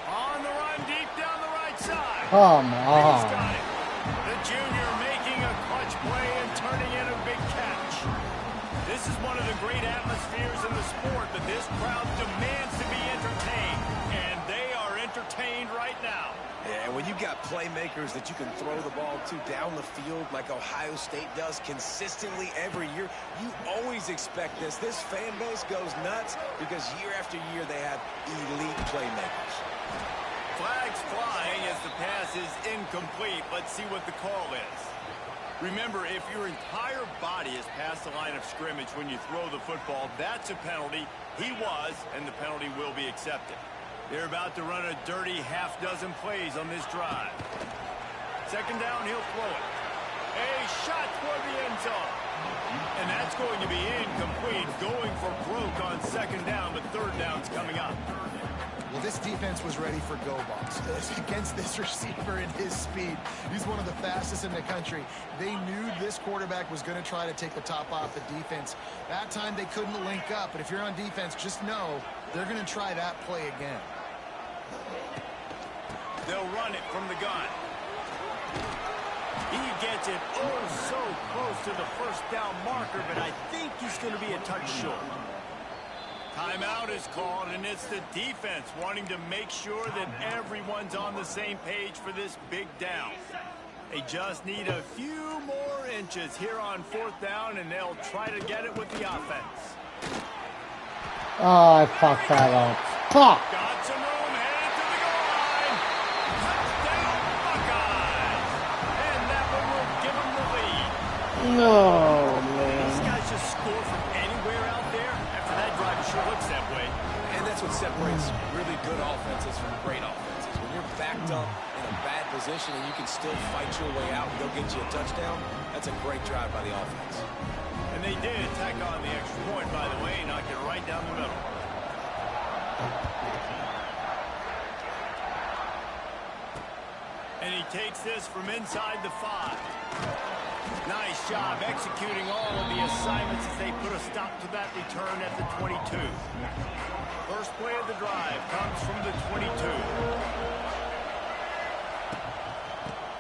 On the run, deep down the right side. Come He's on. got it. The junior making a clutch play and turning in a big catch. This is one of the great atmospheres in the sport, but this crowd demands to be entertained, and they are entertained right now. Yeah, and when you've got playmakers that you can throw the ball to down the field like Ohio State does consistently every year, you always expect this. This fan base goes nuts because year after year they have elite playmakers. Flags flying as the pass is incomplete. Let's see what the call is. Remember, if your entire body is past the line of scrimmage when you throw the football, that's a penalty. He was, and the penalty will be accepted. They're about to run a dirty half-dozen plays on this drive. 2nd down, he'll throw it. A shot toward the end zone. And that's going to be incomplete, going for broke on 2nd down, but 3rd down's coming up. Well, this defense was ready for go balls. Against this receiver and his speed, he's one of the fastest in the country. They knew this quarterback was going to try to take the top off the defense. That time they couldn't link up, but if you're on defense, just know they're going to try that play again. They'll run it from the gun. He gets it oh so close to the 1st down marker, but I think he's going to be a touch short. Timeout is called, and it's the defense wanting to make sure that everyone's on the same page for this big down. They just need a few more inches here on 4th down, and they'll try to get it with the offense. Oh, I fucked that up. Fuck! Got some room, headed to the goal line. Touchdown, Buckeyes. And that one will give them the lead. No, These man. guys just score from anywhere out there. After that drive, it sure looks that way. And that's what separates really good offenses from great offenses. When you're backed up in a bad position and you can still fight your way out and go get you a touchdown, that's a great drive by the offense. And they did tack on the extra point, by the way, knocked it right down the middle. And he takes this from inside the 5. Nice job executing all of the assignments as they put a stop to that return at the 22. First play of the drive comes from the 22.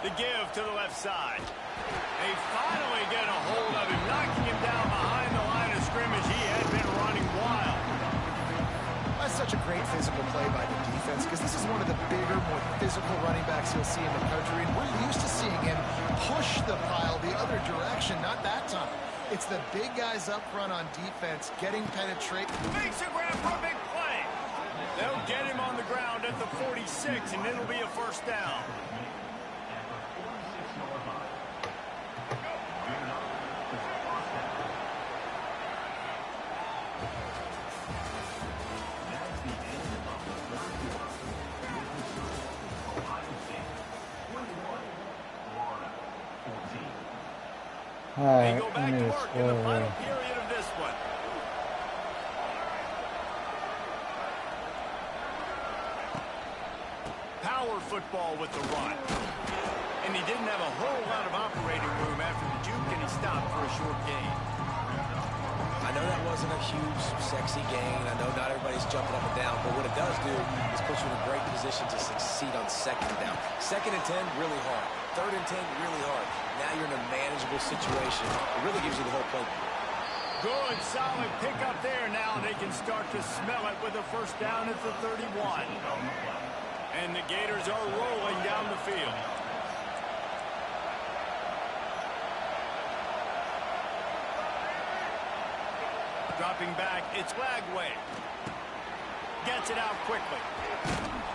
The give to the left side. They finally get a hold of him, knocking him down behind the line of scrimmage. He had been running wild. That's such a great physical play by the defense because this is one of the bigger, more physical running backs you'll see in the country. And we're used to seeing him push the pile the other direction, not that time. It's the big guys up front on defense getting penetration. Makes a grab for a big play. They'll get him on the ground at the 46, and it'll be a 1st down. They Alright, go I back need to to work in the score final here. period of this one. Power football with the run. And he didn't have a whole lot of operating room after the juke, and he stopped for a short gain. I know that wasn't a huge, sexy gain. I know not everybody's jumping up and down, but what it does do is put you in a great position to succeed on 2nd down. 2nd and 10, really hard. 3rd and 10, really hard. Now you're in a manageable situation. It really gives you the whole play. Good, solid pickup there. Now they can start to smell it with a 1st down at the 31. And the Gators are rolling down the field. Dropping back, it's Lagway. Gets it out quickly.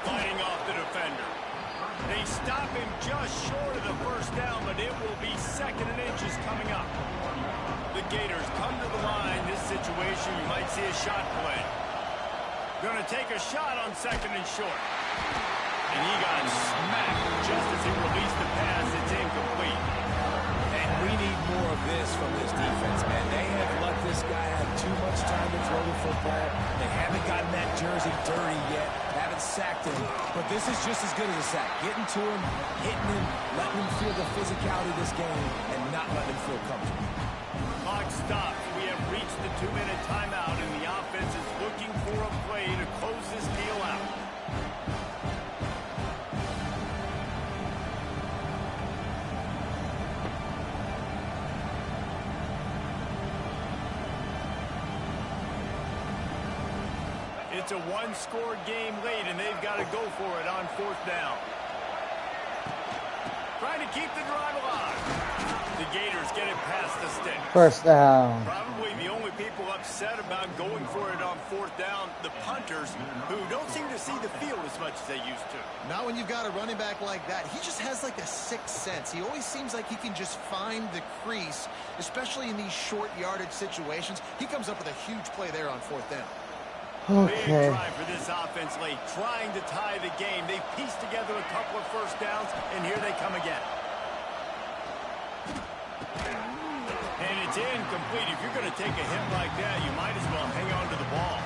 Fighting off the defender. They stop him just short of the first down, but it will be 2nd and inches coming up. The Gators come to the line. This situation, you might see a shot play. Going to take a shot on 2nd and short. And he got smacked just as he released the pass. It's incomplete. And we need more of this from this defense, man. They have let this guy have too much time to throw the football. They haven't gotten that jersey dirty yet. Haven't sacked him. But this is just as good as a sack. Getting to him, hitting him, letting him feel the physicality of this game, and not letting him feel comfortable. Clock stops. We have reached the 2-minute timeout, and the offense is looking for a play to close this deal out. It's a one-score game late, and they've got to go for it on 4th down. Trying to keep the drive alive. The Gators get it past the stick. 1st down. Probably the only people upset about going for it on 4th down, the punters, who don't seem to see the field as much as they used to. Not when you've got a running back like that. He just has like a sixth sense. He always seems like he can just find the crease, especially in these short yardage situations. He comes up with a huge play there on 4th down. Big drive for this offense late, trying to tie the game. They pieced together a couple of first downs, and here they come again. And it's incomplete. If you're going to take a hit like that, you might as well hang on to the ball.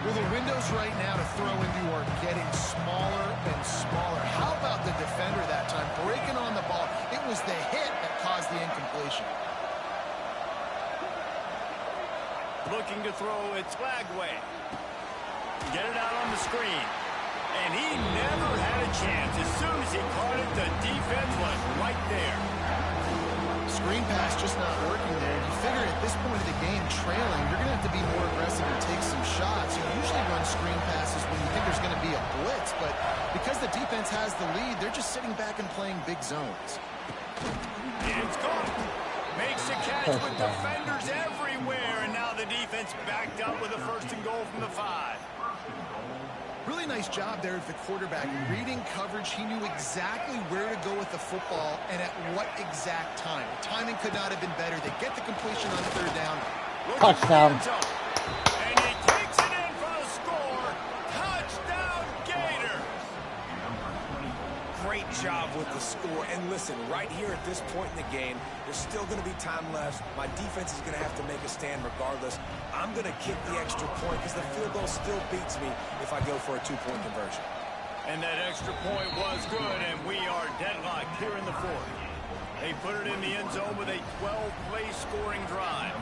Well, the windows right now to throw into are getting smaller and smaller. How about the defender that time breaking on the ball? It was the hit that caused the incompletion. Looking to throw, it's Lagway. Get it out on the screen. And he never had a chance. As soon as he caught it, the defense was right there. Screen pass just not working there. You figure at this point of the game, trailing, you're going to have to be more aggressive and take some shots. You usually run screen passes when you think there's going to be a blitz, but because the defense has the lead, they're just sitting back and playing big zones. It's gone. Makes a catch with defenders everywhere, and now the defense backed up with a 1st and goal from the 5. Really nice job there at the quarterback. Reading coverage, he knew exactly where to go with the football and at what exact time. The timing could not have been better. They get the completion on 3rd down. Touchdown. And he takes it in for the score. Touchdown, Gators. Great job with the score. And listen, right here at this point in the game, there's still going to be time left. My defense is going to have to make a stand regardless. I'm going to kick the extra point because the field goal still beats me if I go for a 2-point conversion. And that extra point was good, and we are deadlocked here in the 4th. They put it in the end zone with a 12-play scoring drive.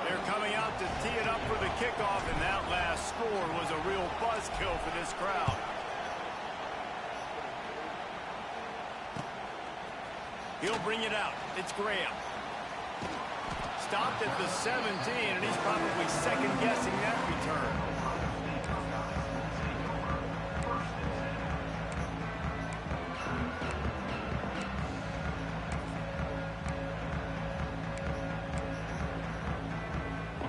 They're coming out to tee it up for the kickoff, and that last score was a real buzzkill for this crowd. He'll bring it out. It's Graham. Stopped at the 17, and he's probably second-guessing that return.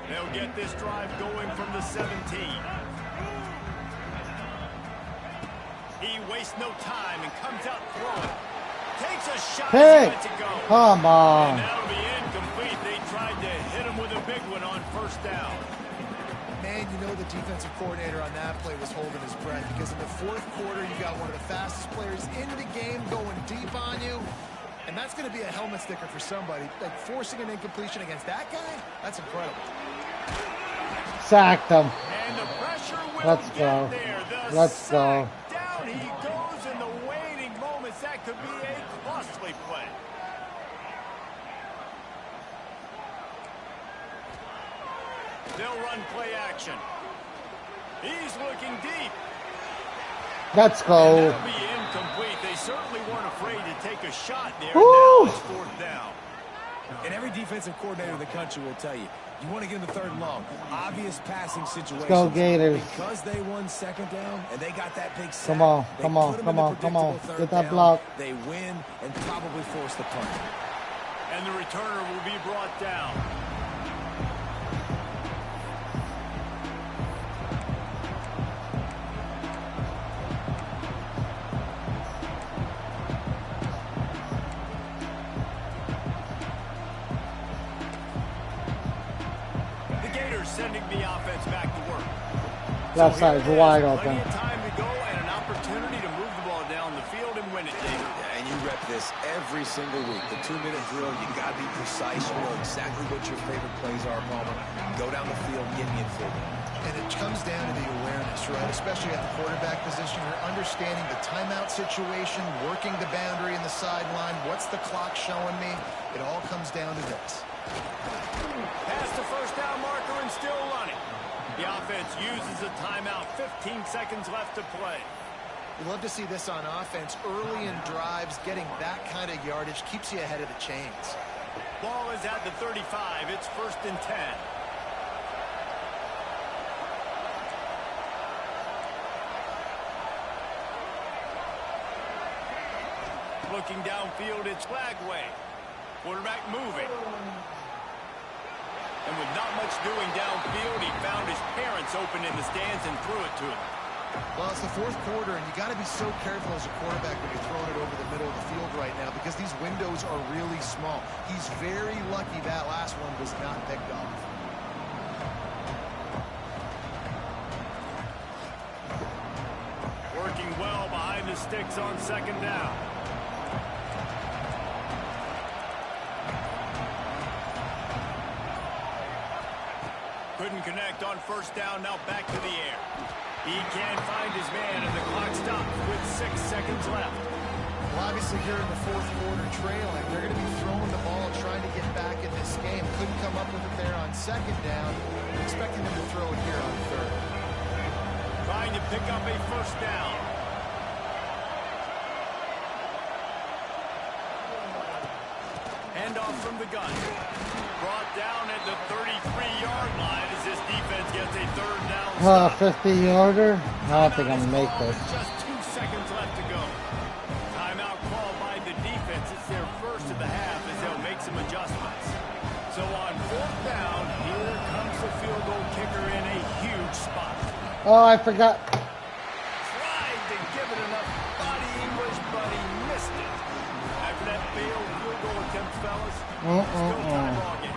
They'll get this drive going from the 17. He wastes no time and comes out throwing. Takes a shot Hey, to go. come on. And that'll be incomplete. They tried to hit him with a big one on 1st down. Man, you know the defensive coordinator on that play was holding his breath because in the 4th quarter, you got one of the fastest players in the game going deep on you. And that's going to be a helmet sticker for somebody. Like forcing an incompletion against that guy, that's incredible. Sacked him. And the pressure will Let's get go. there. The Let's sack. go. Down he goes in the waiting moments. That could be a costly play. They'll run play action. He's looking deep. Let's And go. that'll be incomplete. They certainly weren't afraid to take a shot there. Woo! Now it's 4th down. And every defensive coordinator in the country will tell you, You want to get in the 3rd and long. Obvious passing situation. Go Gators. Because they won 2nd down and they got that big sack. Come on, they come on, put 'em come in the on, come on. predictable 3rd Get that down. block. They win and probably force the punt. And the returner will be brought down. The Gators sending the offense back to work. Left side is wide Plenty open. of time to go and an opportunity to move the ball down the field and win it, David. Yeah, and you rep this every single week. The 2-minute drill, you got to be precise. You know exactly what your favorite plays are, Palmer. Go down the field, get me in field. And it comes down to the awareness, right? Especially at the quarterback position. You're understanding the timeout situation, working the boundary in the sideline. What's the clock showing me? It all comes down to this. Past the first down marker and still running. The offense uses a timeout. 15 seconds left to play. We love to see this on offense. Early in drives, getting that kind of yardage keeps you ahead of the chains. Ball is at the 35. It's 1st and 10. Looking downfield, it's Flagway. Quarterback moving. And with not much doing downfield, he found his parents open in the stands and threw it to him. Well, it's the 4th quarter, and you got to be so careful as a quarterback when you're throwing it over the middle of the field right now because these windows are really small. He's very lucky that last one was not picked off. Working well behind the sticks on 2nd down. Couldn't connect on 1st down, now back to the air. He can't find his man, and the clock stops with 6 seconds left. Well, obviously here in the 4th quarter trailing, they're going to be throwing the ball, trying to get back in this game. Couldn't come up with it there on 2nd down. Expecting them to throw it here on 3rd. Trying to pick up a 1st down. Handoff from the gun. Brought down at the 33-yard line as this defense gets a 3rd down stop. 50-yarder? I don't think I'm going to make this. Just 2 seconds left to go. Timeout called by the defense. It's their first of the half as they'll make some adjustments. So on 4th down, here comes the field goal kicker in a huge spot. Oh, I forgot. Tried to give it enough body English, but he missed it. After that failed field goal attempt, fellas, still tie ball game.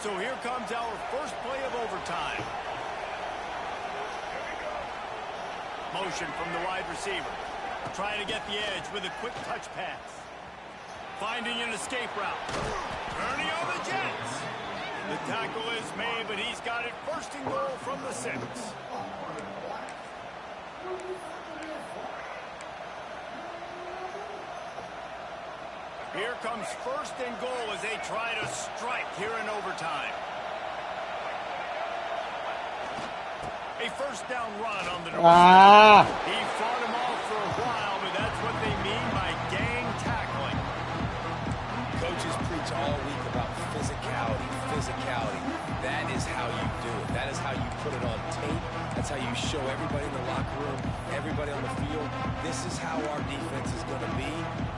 So here comes our first play of overtime. Motion from the wide receiver. Trying to get the edge with a quick touch pass. Finding an escape route. Turning on the Jets. The tackle is made, but he's got it 1st and goal from the 6. Here comes 1st and goal as they try to strike here in overtime. A 1st down run on the doorstep. He fought him off for a while, but that's what they mean by gang tackling. Coaches preach all week about physicality, physicality. That is how you do it. That is how you put it on tape. That's how you show everybody in the locker room, everybody on the field. This is how our defense is going to be.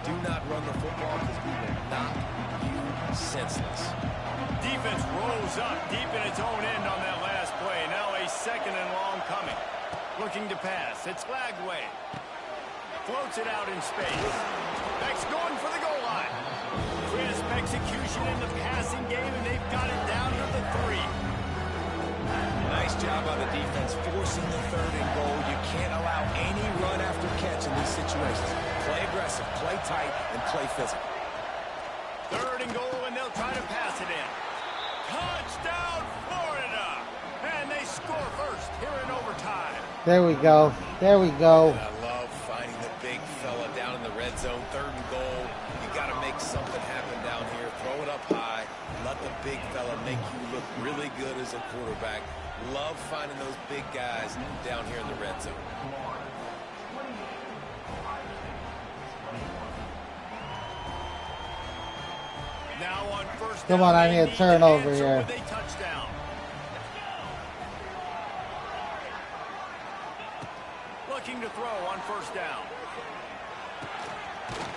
Do not run the football because we will knock you senseless. Defense rolls up deep in its own end on that last play. Now a 2nd and long coming. Looking to pass. It's Flagway. Floats it out in space. Beck's going for the goal line. Crisp execution in the passing game, and they've got it down to the 3. Nice job by the defense forcing the 3rd and goal. You can't allow any run after catch in these situations. Play aggressive, play tight, and play physical. 3rd and goal, and they'll try to pass it in. Touchdown, Florida! And they score first here in overtime. There we go. There we go. I love finding the big fella down in the red zone. 3rd and goal. finding those big guys down here in the red zone. Now on first Come down, on, I they need a turnover answer here. with a touchdown. Looking to throw on first down.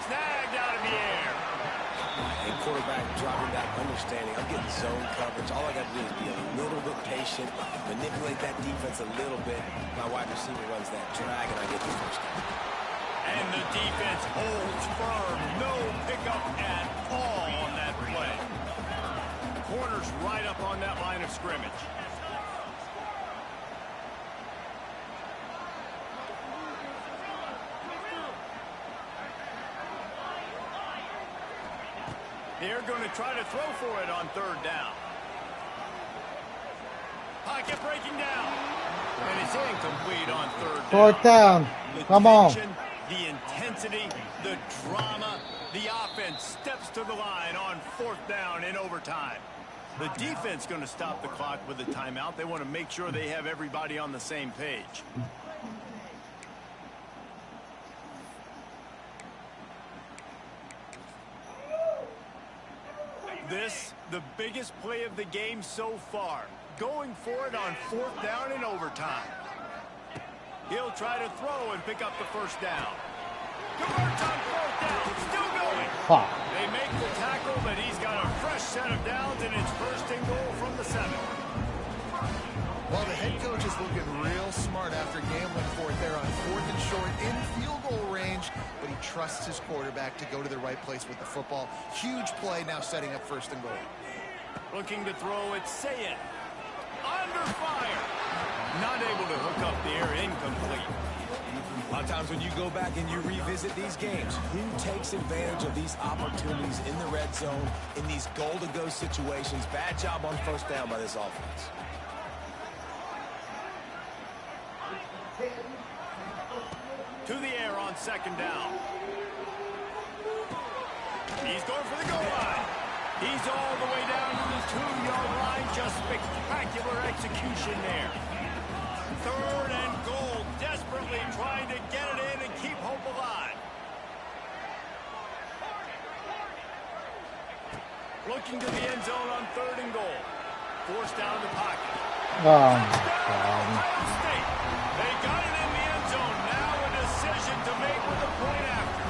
Snagged out of the air. And quarterback dropping back, understanding I'm getting zone coverage. All I got to do is be a little bit patient, manipulate that defense a little bit. My wide receiver runs that drag, and I get the first down. And the defense holds firm. No pickup at all on that play. Corner's right up on that line of scrimmage. They're going to try to throw for it on third down. Pocket breaking down. And it's incomplete on third down. Fourth down. Come on. The intensity, the drama, the offense steps to the line on fourth down in overtime. The defense going to stop the clock with a timeout. They want to make sure they have everybody on the same page. This, the biggest play of the game so far. Going for it on fourth down in overtime. He'll try to throw and pick up the first down. Converts on fourth down. Still going. Fuck. They make the tackle, but he's got a fresh set of downs, and it's first and goal from the 7. Well, the head coach is looking real smart after gambling for it there on fourth and short in field goal range, but he trusts his quarterback to go to the right place with the football. Huge play now setting up first and goal. Looking to throw it, say it. Under fire. Not able to hook up there, incomplete. A lot of times when you go back and you revisit these games, who takes advantage of these opportunities in the red zone, in these goal-to-go situations? Bad job on first down by this offense. To the air on second down. He's going for the goal line. He's all the way down to the 2-yard line. Just spectacular execution there. Third and goal. Desperately trying to get it in and keep hope alive. Looking to the end zone on third and goal. Forced down in the pocket. Oh, my Touchdown, God. Ohio State. They got it in the end zone. Now a decision to make with a point after.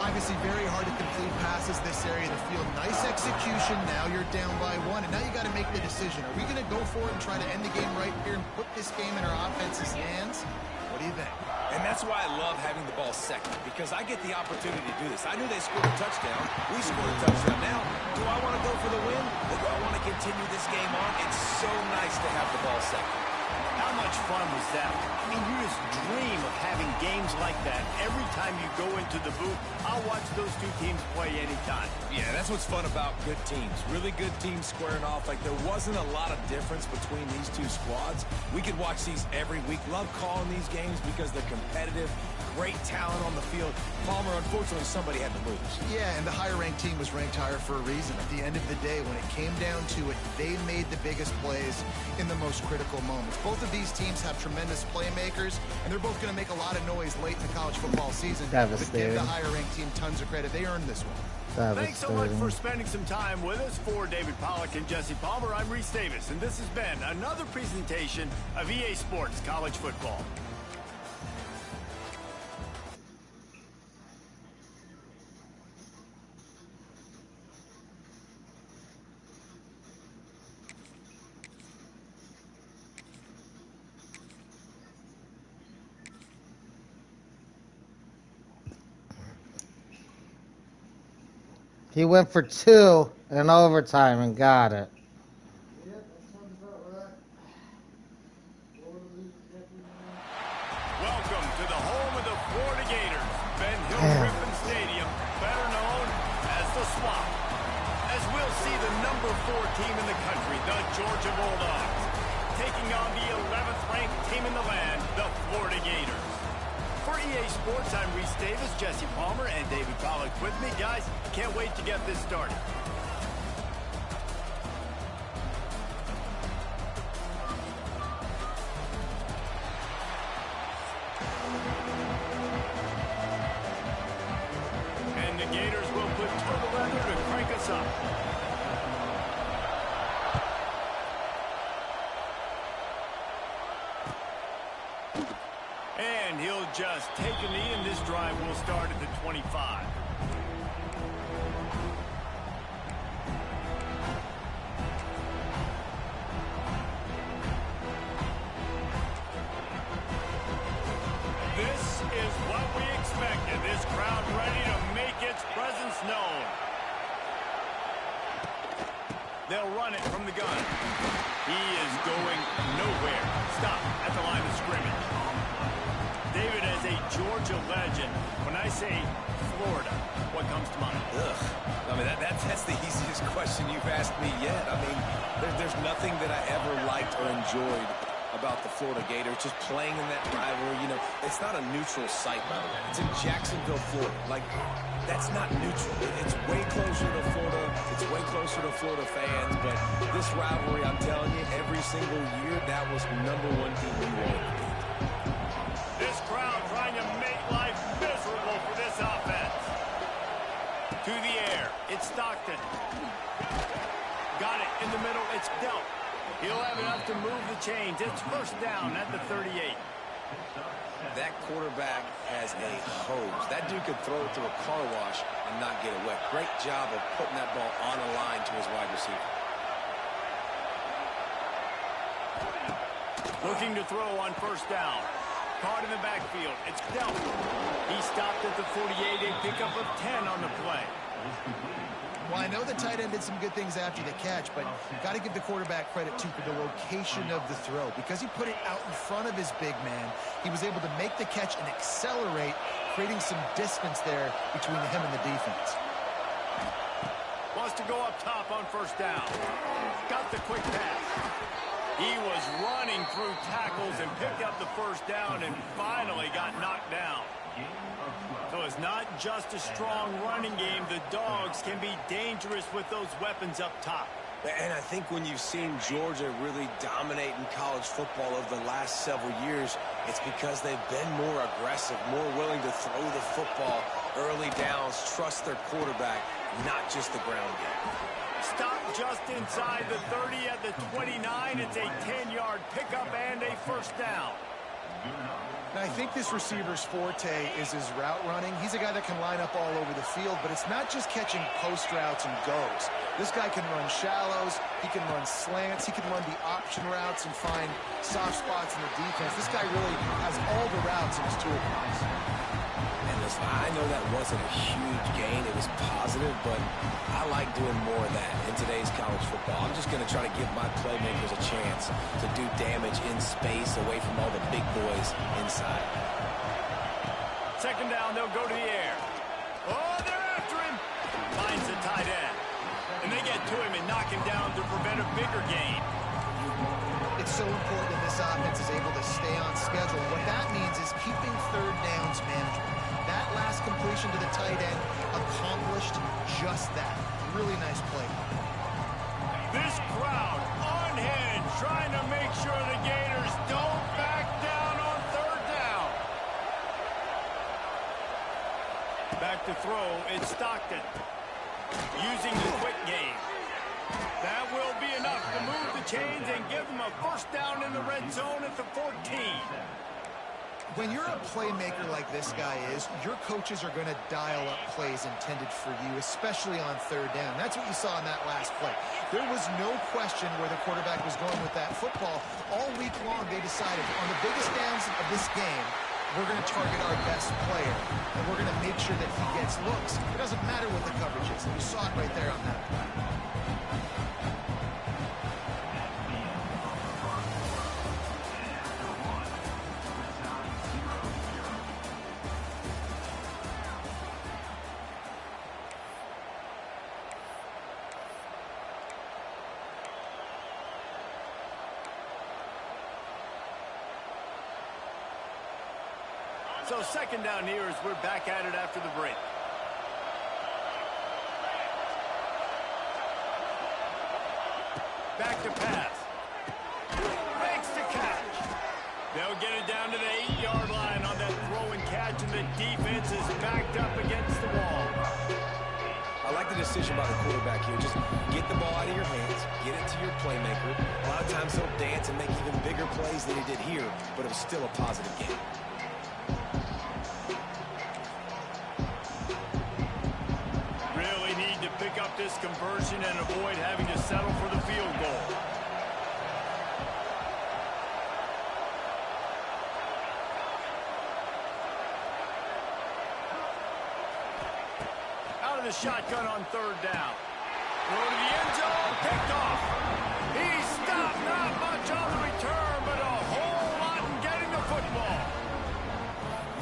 Obviously very hard to complete passes this area of the field. Nice execution. Now you're down by 1, and now you got to make the decision. Are we going to go for it and try to end the game right here and put this game in our offense's hands? What do you think? And that's why I love having the ball second, because I get the opportunity to do this. I knew they scored a touchdown. We scored a touchdown. Now, do I want to go for the win, or do I want to continue this game on? It's so nice to have the ball second. How much fun was that? I mean, you just dream of having games like that every time you go into the booth. I'll watch those two teams play anytime. Yeah, that's what's fun about good teams. Really good teams squaring off. Like, there wasn't a lot of difference between these two squads. We could watch these every week. Love calling these games because they're competitive. Great talent on the field. Palmer, unfortunately, somebody had to lose. Yeah, and the higher-ranked team was ranked higher for a reason. At the end of the day, when it came down to it, they made the biggest plays in the most critical moments. Both of these teams have tremendous playmakers, and they're both going to make a lot of noise late in the college football season. But give Devastating. the higher-ranked team tons of credit. They earned this one. Thanks so much for spending some time with us. For David Pollack and Jesse Palmer, I'm Reese Davis, and this has been another presentation of EA Sports College Football. He went for 2 in overtime and got it. Welcome to the home of the Florida Gators, Ben Hill Griffin Stadium, better known as the Swamp. As we'll see the number 4 team in the country, the Georgia Bulldogs, taking on the 11th ranked team in the land, the Florida Gators. For EA Sports, I'm Reese Davis, Jesse Palmer, and David Pollack with me. Guys, can't wait to get this started. this up. And he'll just take a knee, and this drive will start at the 25. This is what we expected. This crowd ready to make its presence known. They'll run it from the gun. He is going nowhere. Stop at the line of scrimmage. David, as a Georgia legend, when I say Florida, what comes to mind? Ugh. I mean, that's the easiest question you've asked me yet. I mean, there's nothing that I ever liked or enjoyed about the Florida Gators, just playing in that rivalry. You know, it's not a neutral site, by the way. It's in Jacksonville, Florida. Like, that's not neutral. It's way closer to Florida. It's way closer to Florida fans. But this rivalry, I'm telling you, every single year, that was #1 team we wanted to beat. This crowd trying to make life miserable for this offense. To the air. It's Stockton. Got it in the middle. It's dealt. He'll have enough to move the chains. It's first down at the 38. That quarterback has a hose. That dude could throw it through a car wash and not get it wet. Great job of putting that ball on a line to his wide receiver. Looking to throw on first down. Caught in the backfield. It's dealt. He stopped at the 48, a pickup of 10 on the play. Well, I know the tight end did some good things after the catch, but got to give the quarterback credit, too, for the location of the throw. Because he put it out in front of his big man, he was able to make the catch and accelerate, creating some distance there between him and the defense. Wants to go up top on first down. Got the quick pass. He was running through tackles and picked up the first down and finally got knocked down. So it's not just a strong running game. The Dogs can be dangerous with those weapons up top. And I think when you've seen Georgia really dominate in college football over the last several years, it's because they've been more aggressive, more willing to throw the football early downs, trust their quarterback, not just the ground game. Stop just inside the 30 at the 29. It's a 10-yard pickup and a first down. Now, I think this receiver's forte is his route running. He's a guy that can line up all over the field, but it's not just catching post routes and goes. This guy can run shallows, he can run slants, he can run the option routes and find soft spots in the defense. This guy really has all the routes in his toolbox. And listen, I know that wasn't a huge gain. It was positive, but I like doing more of that in today's college football. I'm just going to try to give my playmakers a chance to do damage in space away from all the big boys inside. Second down, they'll go to the air. Oh, they're after him. Finds the tight end. And they get to him and knock him down to prevent a bigger gain. It's so important that this offense is able to stay on schedule. What that means is keeping third downs manageable. That last completion to the tight end accomplished just that. Really nice play. This crowd unhinged, trying to make sure the Gators don't back down on third down. Back to throw, it's Stockton. Using the quick game. That will be enough to move the chains and give them a first down in the red zone at the 14. When you're a playmaker like this guy is, your coaches are going to dial up plays intended for you, especially on third down. That's what you saw in that last play. There was no question where the quarterback was going with that football. All week long, they decided on the biggest downs of this game, we're going to target our best player, and we're going to make sure that he gets looks. It doesn't matter what the coverage is. You saw it right there on that play. So second down here as we're back at it after the break. Back to pass. Makes the catch. They'll get it down to the 8-yard line on that throw and catch, and the defense is backed up against the wall. I like the decision by the quarterback here. Just get the ball out of your hands, get it to your playmaker. A lot of times he'll dance and make even bigger plays than he did here, but it was still a positive game. Really need to pick up this conversion and avoid having to settle for the field goal. Out of the shotgun on third down. Throw to the end zone, picked off. He stopped, not much on the return, but a whole lot in getting the football.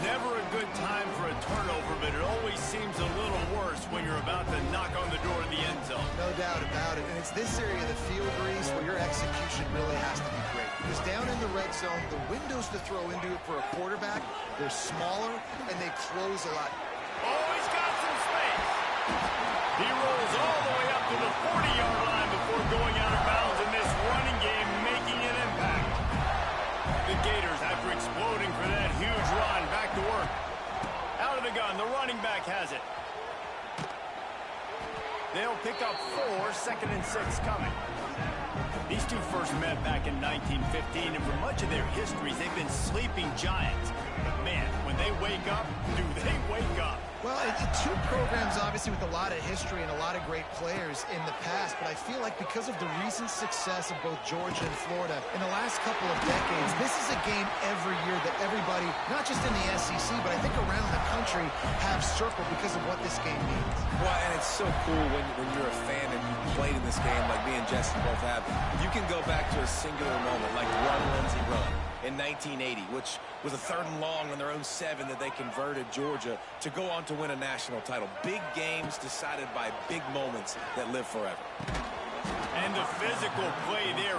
Never a good time for a turnover, but it always seems a little worse when you're about to knock on the door of the end zone. No doubt about it. And it's this area of the field, Reese, where your execution really has to be great. Because down in the red zone, the windows to throw into it for a quarterback, they're smaller and they close a lot. Oh, he's got some space. He rolls all the way up to the 40-yard line before going out of bounds in this running game, making an impact. The Gators, after exploding for that huge run, back to work. Out of the gun, the running back has it. They'll pick up 4, 2nd and 6 coming. These two first met back in 1915, and for much of their histories, they've been sleeping giants. But man, when they wake up, do they wake up? Well, two programs, obviously, with a lot of history and a lot of great players in the past, but I feel like because of the recent success of both Georgia and Florida in the last couple of decades, this is a game every year that everybody, not just in the SEC, but I think around the country, have circled because of what this game means. Well, and it's so cool when you're a fan and you played in this game like me and Jesse both have. You can go back to a singular moment like Run, Lindsey, Run in 1980, which was a 3rd and long on their own 7 that they converted Georgia to go on to win a national title. Big games decided by big moments that live forever. And the physical play there.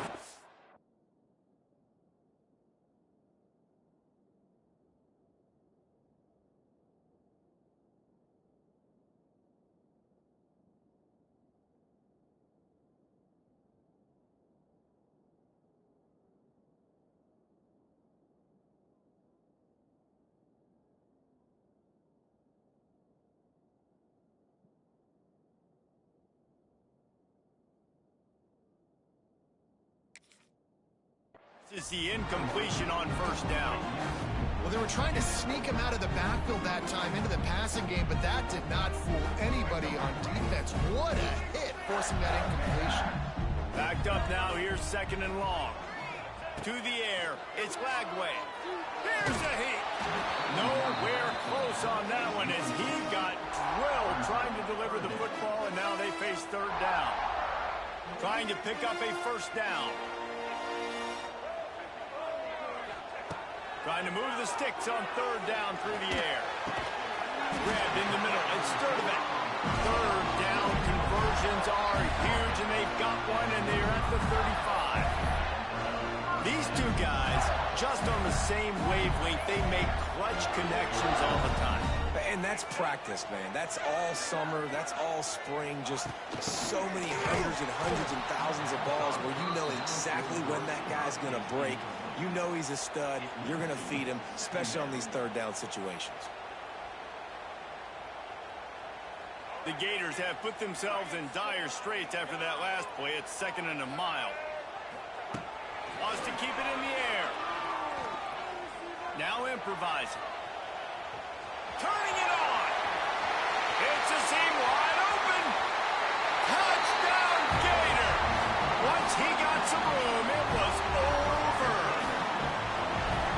This is the incompletion on first down. Well, they were trying to sneak him out of the backfield that time into the passing game, but that did not fool anybody on defense. What a hit, forcing that incompletion. Backed up now, here's 2nd and long. To the air, it's Lagway. Here's a heat. Nowhere close on that one as he got drilled trying to deliver the football, and now they face 3rd down. Trying to pick up a first down. Trying to move the sticks on 3rd down through the air. Grabbed in the middle. It's Sturdivant. 3rd down conversions are huge, and they've got one, and they're at the 35. These two guys, just on the same wavelength, they make clutch connections all the time. And that's practice, man. That's all summer. That's all spring. Just so many hundreds and thousands of balls where you know exactly when that guy's going to break. You know he's a stud. You're going to feed him, especially on these 3rd down situations. The Gators have put themselves in dire straits after that last play. It's 2nd and a mile. Wants to keep it in the air. Now improvising. Turning it on. It's a seam wide open. Touchdown Gator. Once he got some room, it was over.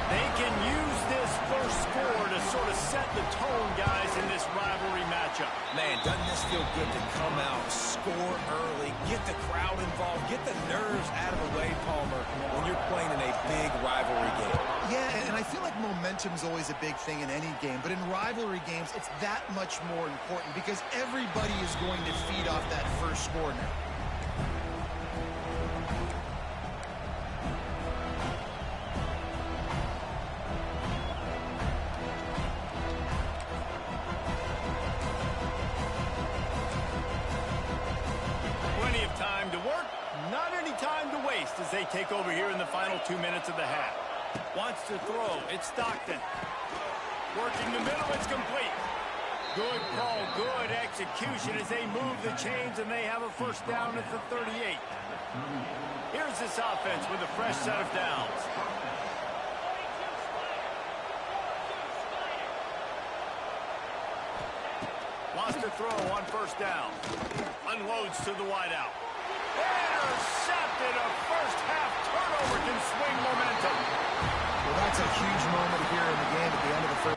They can use this first score to sort of set the tone, guys, in this rivalry matchup. Man, doesn't this feel good to come out, score early, get the crowd involved, get the nerves out of the way, Palmer, when you're playing in a big rivalry game. Yeah, and I feel like momentum is always a big thing in any game, but in rivalry games, it's that much more important because everybody is going to feed off that first score now. Plenty of time to work, not any time to waste as they take over here in the final 2 minutes of the half. Wants to throw. It's Stockton. Working the middle. It's complete. Good call, good execution as they move the chains and they have a first down at the 38. Here's this offense with a fresh set of downs. Wants to throw on first down. Unloads to the wideout. Intercepted. A first half turnover can swing momentum. Well, that's a huge moment here in the game at the end of the first.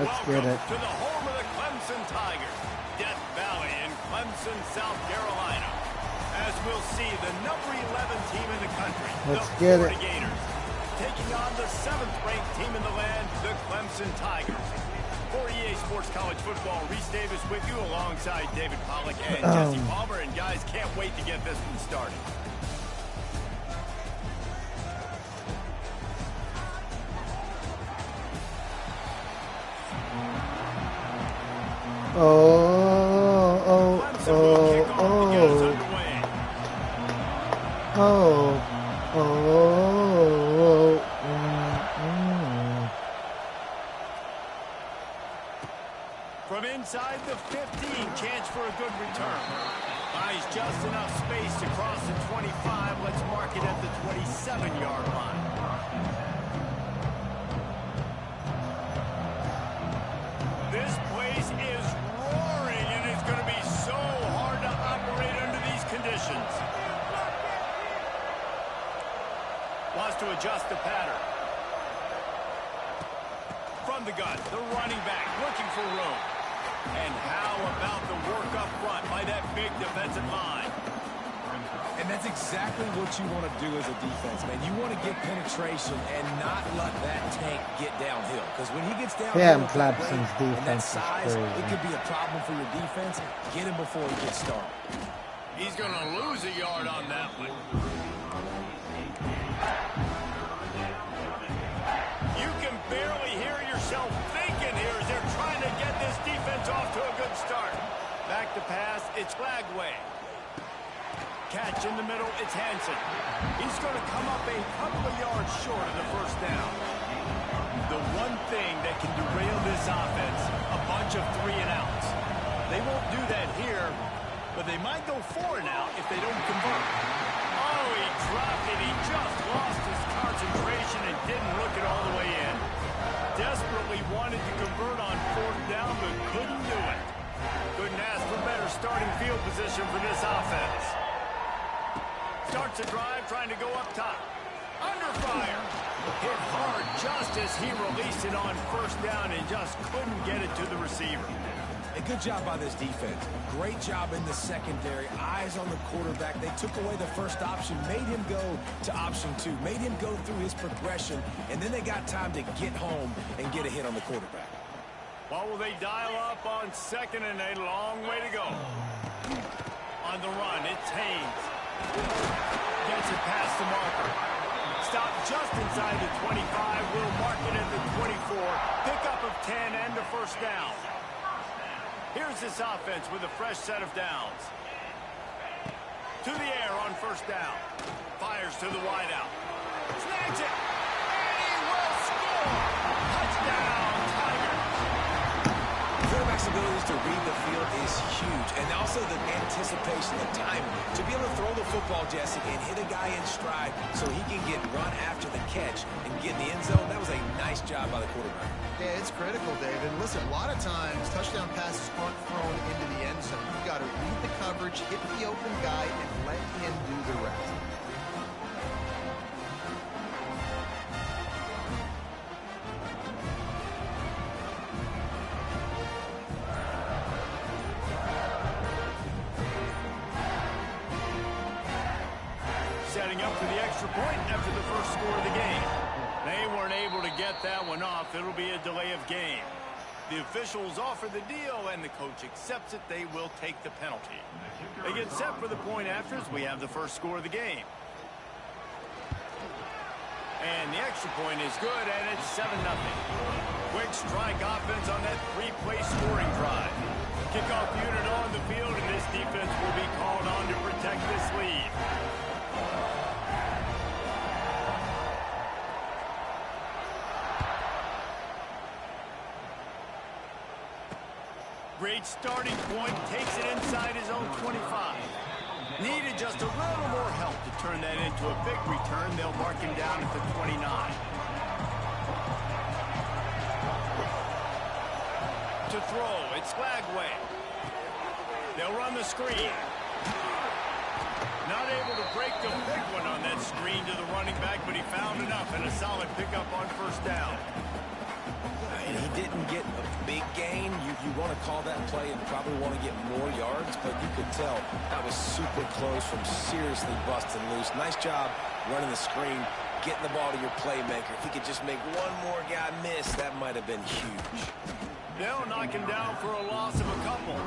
Let's get it. To the home of the Clemson Tigers, Death Valley in Clemson, South Carolina. As we'll see, the number 11 team in the country, Let's the get Florida it. Gators, taking on the 7th-ranked team in the land, the Clemson Tigers. For EA Sports College Football, Reese Davis with you alongside David Pollack and Jesse Palmer. And guys, can't wait to get this one started. From inside the 15, chance for a good return. Buys just enough space to cross the 25. Let's mark it at the 27-yard line. This place is roaring, and it's going to be so hard to operate under these conditions. Wants to adjust the pattern. From the gun, the running back looking for room. And how about the work up front by that big defensive line? And that's exactly what you want to do as a defense, man. You want to get penetration and not let that tank get downhill. Because when he gets downhill, Clemson's and that defense size, is crazy. it could be a problem for your defense. Get him before he gets started. He's going to lose a yard on that one. You can barely hear yourself thinking here as they're trying to get this defense off to a good start. Back to pass, it's Flagway. Catch in the middle, it's Hansen. He's going to come up a couple of yards short of the first down. The one thing that can derail this offense, a bunch of 3-and-outs. They won't do that here, but they might go 4-and-out if they don't convert. Oh, he dropped it. He just lost his concentration and didn't look it all the way in. Desperately wanted to convert on 4th down, but couldn't do it. Couldn't ask for better starting field position for this offense. Starts a drive trying to go up top. Under fire. Hit hard just as he released it on 1st down and just couldn't get it to the receiver. A good job by this defense. Great job in the secondary. Eyes on the quarterback. They took away the first option, made him go to option 2, made him go through his progression, and then they got time to get home and get a hit on the quarterback. What will they dial up on 2nd and a long way to go? On the run, it's Haynes. Gets it past the marker. Stop just inside the 25. We'll mark it at the 24. Pickup of 10 and a first down. Here's this offense with a fresh set of downs. To the air on 1st down. Fires to the wideout. Snags it. And he will score. Touchdown, Tigers. Quarterback's a abilities to read the field is huge. And also the anticipation, the time to be able to throw the football, Jesse, and hit a guy in stride so he can get run after the catch and get in the end zone. That was a nice job by the quarterback. Yeah, it's critical, Dave. And listen, a lot of times touchdown passes aren't thrown into the end zone. You've got to read the coverage, hit the open guy, and let him do the rest. Setting up for the extra point after the first score of the game. They weren't able to get that one off. It'll be a delay of game. The officials offer the deal, and the coach accepts it. They will take the penalty. They get set for the point after as we have the first score of the game. And the extra point is good, and it's 7-0. Quick strike offense on that three-play scoring drive. Kickoff unit on the field, and this defense will be called on to protect this lead. Great starting point, takes it inside his own 25. Needed just a little more help to turn that into a big return. They'll mark him down at the 29. To throw, it's Flagway. They'll run the screen. Not able to break the big one on that screen to the running back, but he found enough and a solid pickup on first down. And he didn't get a big gain. You want to call that play and probably want to get more yards, but you could tell that was super close from seriously busting loose. Nice job running the screen, getting the ball to your playmaker. If he could just make one more guy miss, that might have been huge. They'll knock him down for a loss of a couple.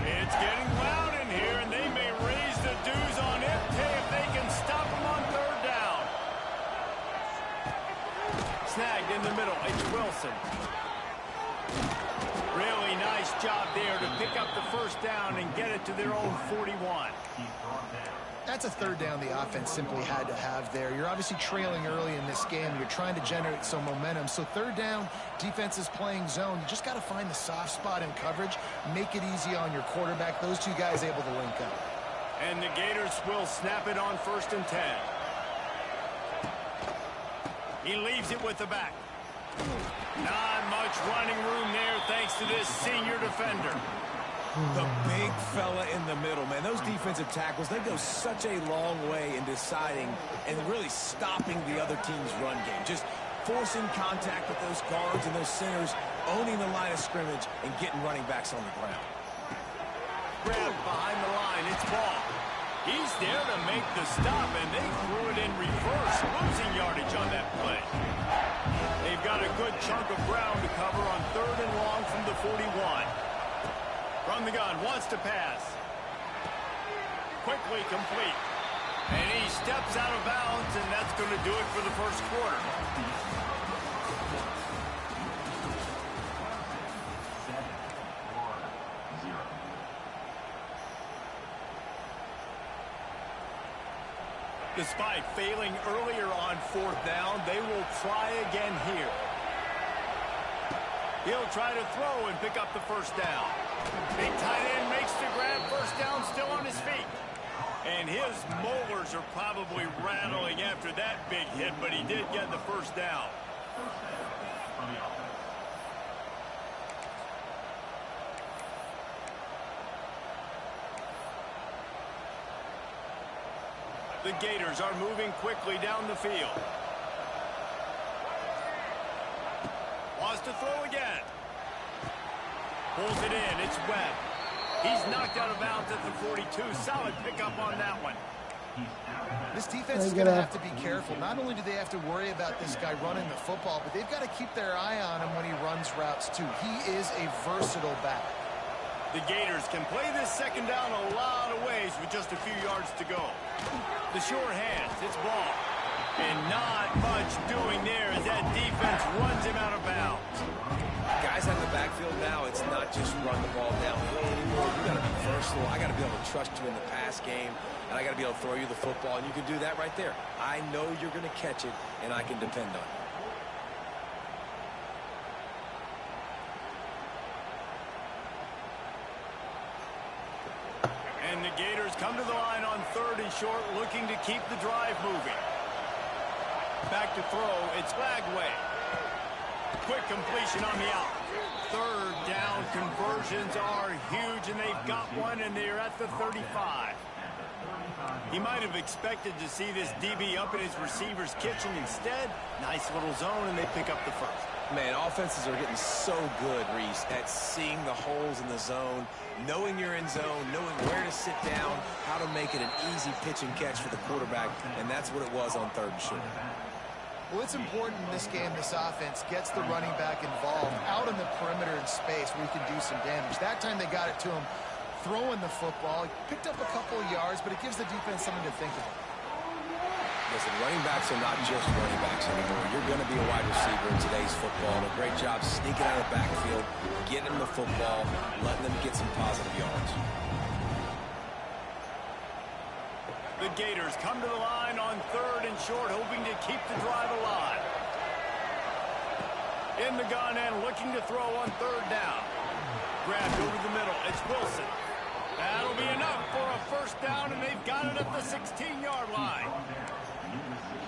It's getting loud in here, and they may raise the dues on Ncaa if they can stop him on third down. Snagged in the middle, it's Wilson. Really nice job there to pick up the first down and get it to their own 41. That's a third down the offense simply had to have there. You're obviously trailing early in this game. You're trying to generate some momentum. So third down, defense is playing zone. You just got to find the soft spot in coverage, make it easy on your quarterback. Those two guys able to link up. And the Gators will snap it on 1st and 10. He leaves it with the back. Not much running room there thanks to this senior defender. The big fella in the middle, man. Those defensive tackles, they go such a long way in deciding and really stopping the other team's run game. Just forcing contact with those guards and those centers, owning the line of scrimmage, and getting running backs on the ground. Grabbed behind the line, it's Ball. He's there to make the stop, and they threw it in reverse, losing yardage on that play. They've got a good chunk of ground to cover on 3rd and long from the 41. From the gun, wants to pass. Quickly complete. And he steps out of bounds, and that's going to do it for the first quarter. Despite failing earlier on 4th down, they will try again here. He'll try to throw and pick up the first down. Big tight end makes the grab, first down, still on his feet. And his molars are probably rattling after that big hit, but he did get the first down. The Gators are moving quickly down the field. Wants to throw again. Pulls it in. It's Webb. He's knocked out of bounds at the 42. Solid pickup on that one. This defense is going to have to be careful. Not only do they have to worry about this guy running the football, but they've got to keep their eye on him when he runs routes too. He is a versatile back. The Gators can play this second down a lot of ways with just a few yards to go. The sure hands. It's Ball. And not much doing there as that defense runs him out of bounds. Guys out in the backfield now, it's not just run the ball downhill anymore. You got to be versatile. I got to be able to trust you in the pass game, and I got to be able to throw you the football, and you can do that right there. I know you're going to catch it, and I can depend on it. Gators come to the line on 3rd and short, looking to keep the drive moving. Back to throw, it's Lagway. Quick completion on the out. 3rd down conversions are huge, and they've got one, and they're at the 35. He might have expected to see this DB up in his receiver's kitchen. Instead, nice little zone, and they pick up the first. Man, offenses are getting so good, Reese, at seeing the holes in the zone, knowing you're in zone, knowing where to sit down, how to make it an easy pitch and catch for the quarterback, and that's what it was on 3rd and short. Well, it's important in this game this offense gets the running back involved out in the perimeter in space where he can do some damage. That time they got it to him throwing the football. He picked up a couple of yards, but it gives the defense something to think about. Listen, running backs are not just running backs anymore. You're going to be a wide receiver in today's football. A great job sneaking out of the backfield, getting them the football, letting them get some positive yards. The Gators come to the line on 3rd and short, hoping to keep the drive alive. In the gun and looking to throw on 3rd down. Grabbed over the middle. It's Wilson. That'll be enough for a first down, and they've got it at the 16-yard line.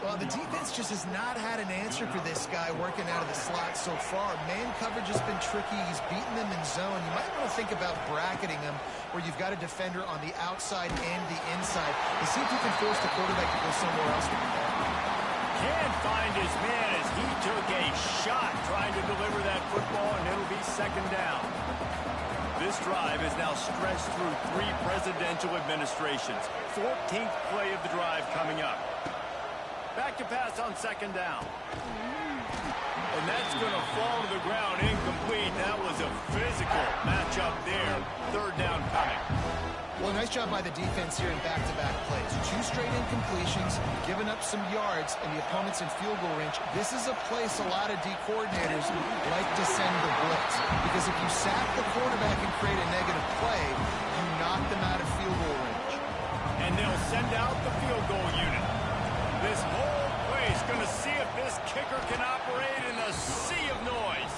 Well, the defense just has not had an answer for this guy working out of the slot so far. Man coverage has been tricky. He's beaten them in zone. You might want to think about bracketing him where you've got a defender on the outside and the inside and see if you can force the quarterback to go somewhere else with the ball. Can't find his man as he took a shot trying to deliver that football, and it'll be 2nd down. This drive is now stretched through 3 presidential administrations. 14th play of the drive coming up. Back to pass on 2nd down. And that's going to fall to the ground incomplete. That was a physical matchup there. 3rd down coming. Well, nice job by the defense here in back-to-back plays. 2 straight incompletions, giving up some yards, and the opponent's in field goal range. This is a place a lot of D coordinators like to send the blitz. Because if you sack the quarterback and create a negative play, you knock them out of field goal range. And they'll send out the field goal unit. This whole place going to see if this kicker can operate in a sea of noise.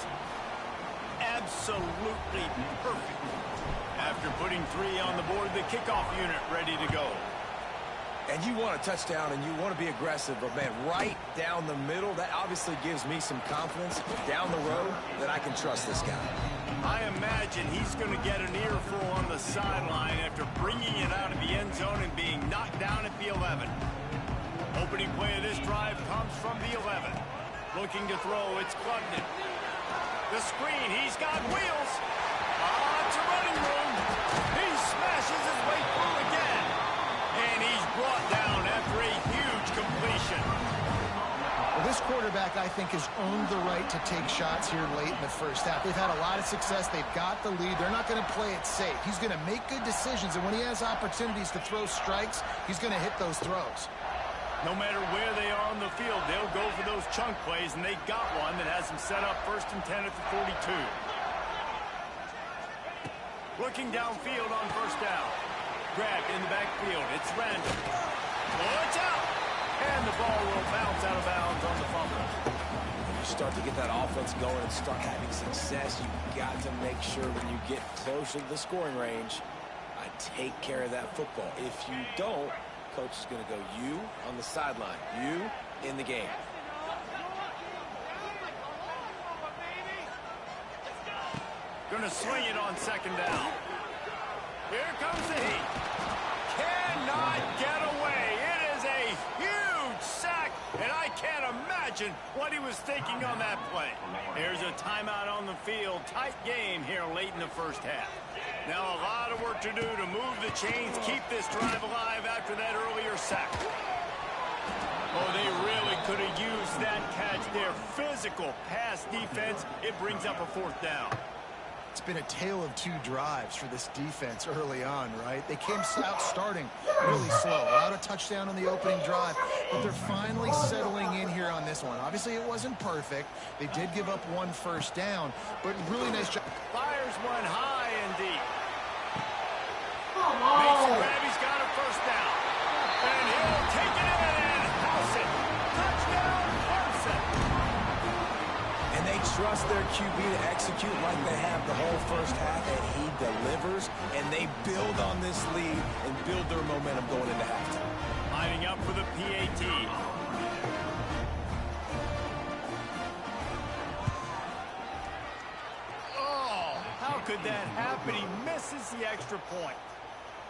Absolutely perfect. After putting 3 on the board, the kickoff unit ready to go. And you want a touchdown and you want to be aggressive, but man, right down the middle, that obviously gives me some confidence down the road that I can trust this guy. I imagine he's going to get an earful on the sideline after bringing it out of the end zone and being knocked down at the 11. Opening play of this drive comes from the 11. Looking to throw, it's Klubnik. The screen, he's got wheels. It's a running room. He smashes his way through again. And he's brought down after a huge completion. Well, this quarterback, I think, has earned the right to take shots here late in the first half. They've had a lot of success. They've got the lead. They're not going to play it safe. He's going to make good decisions, and when he has opportunities to throw strikes, he's going to hit those throws. No matter where they are on the field, they'll go for those chunk plays, and they got one that has them set up 1st and 10 at the 42. Looking downfield on 1st down. Grabbed in the backfield. It's random. Oh, it's out! And the ball will bounce out of bounds on the fumble. When you start to get that offense going and start having success, you've got to make sure when you get closer to the scoring range, I take care of that football. If you don't, coach is going to go, you on the sideline, you in the game. Going to swing it on 2nd down. Here comes the heat. Cannot get away. It is a huge sack, and I can't imagine what he was thinking on that play. Here's a timeout on the field. Tight game here late in the first half. Now a lot of work to do to move the chains, keep this drive alive after that earlier sack. Oh, they really could have used that catch there. Physical pass defense. It brings up a 4th down. It's been a tale of 2 drives for this defense early on, right? They came out starting really slow. Allowed a touchdown on the opening drive, but they're finally settling in here on this one. Obviously, it wasn't perfect. They did give up 1 first down, but really nice job. Fires one high and deep. Makes a grab. He's got a 1st down. And he'll take it in and house it. Touchdown, Clemson. And they try trust their QB to execute like they have the whole first half, and he delivers, and they build on this lead and build their momentum going into halftime. Lining up for the PAT. Oh, how could that happen? He misses the extra point.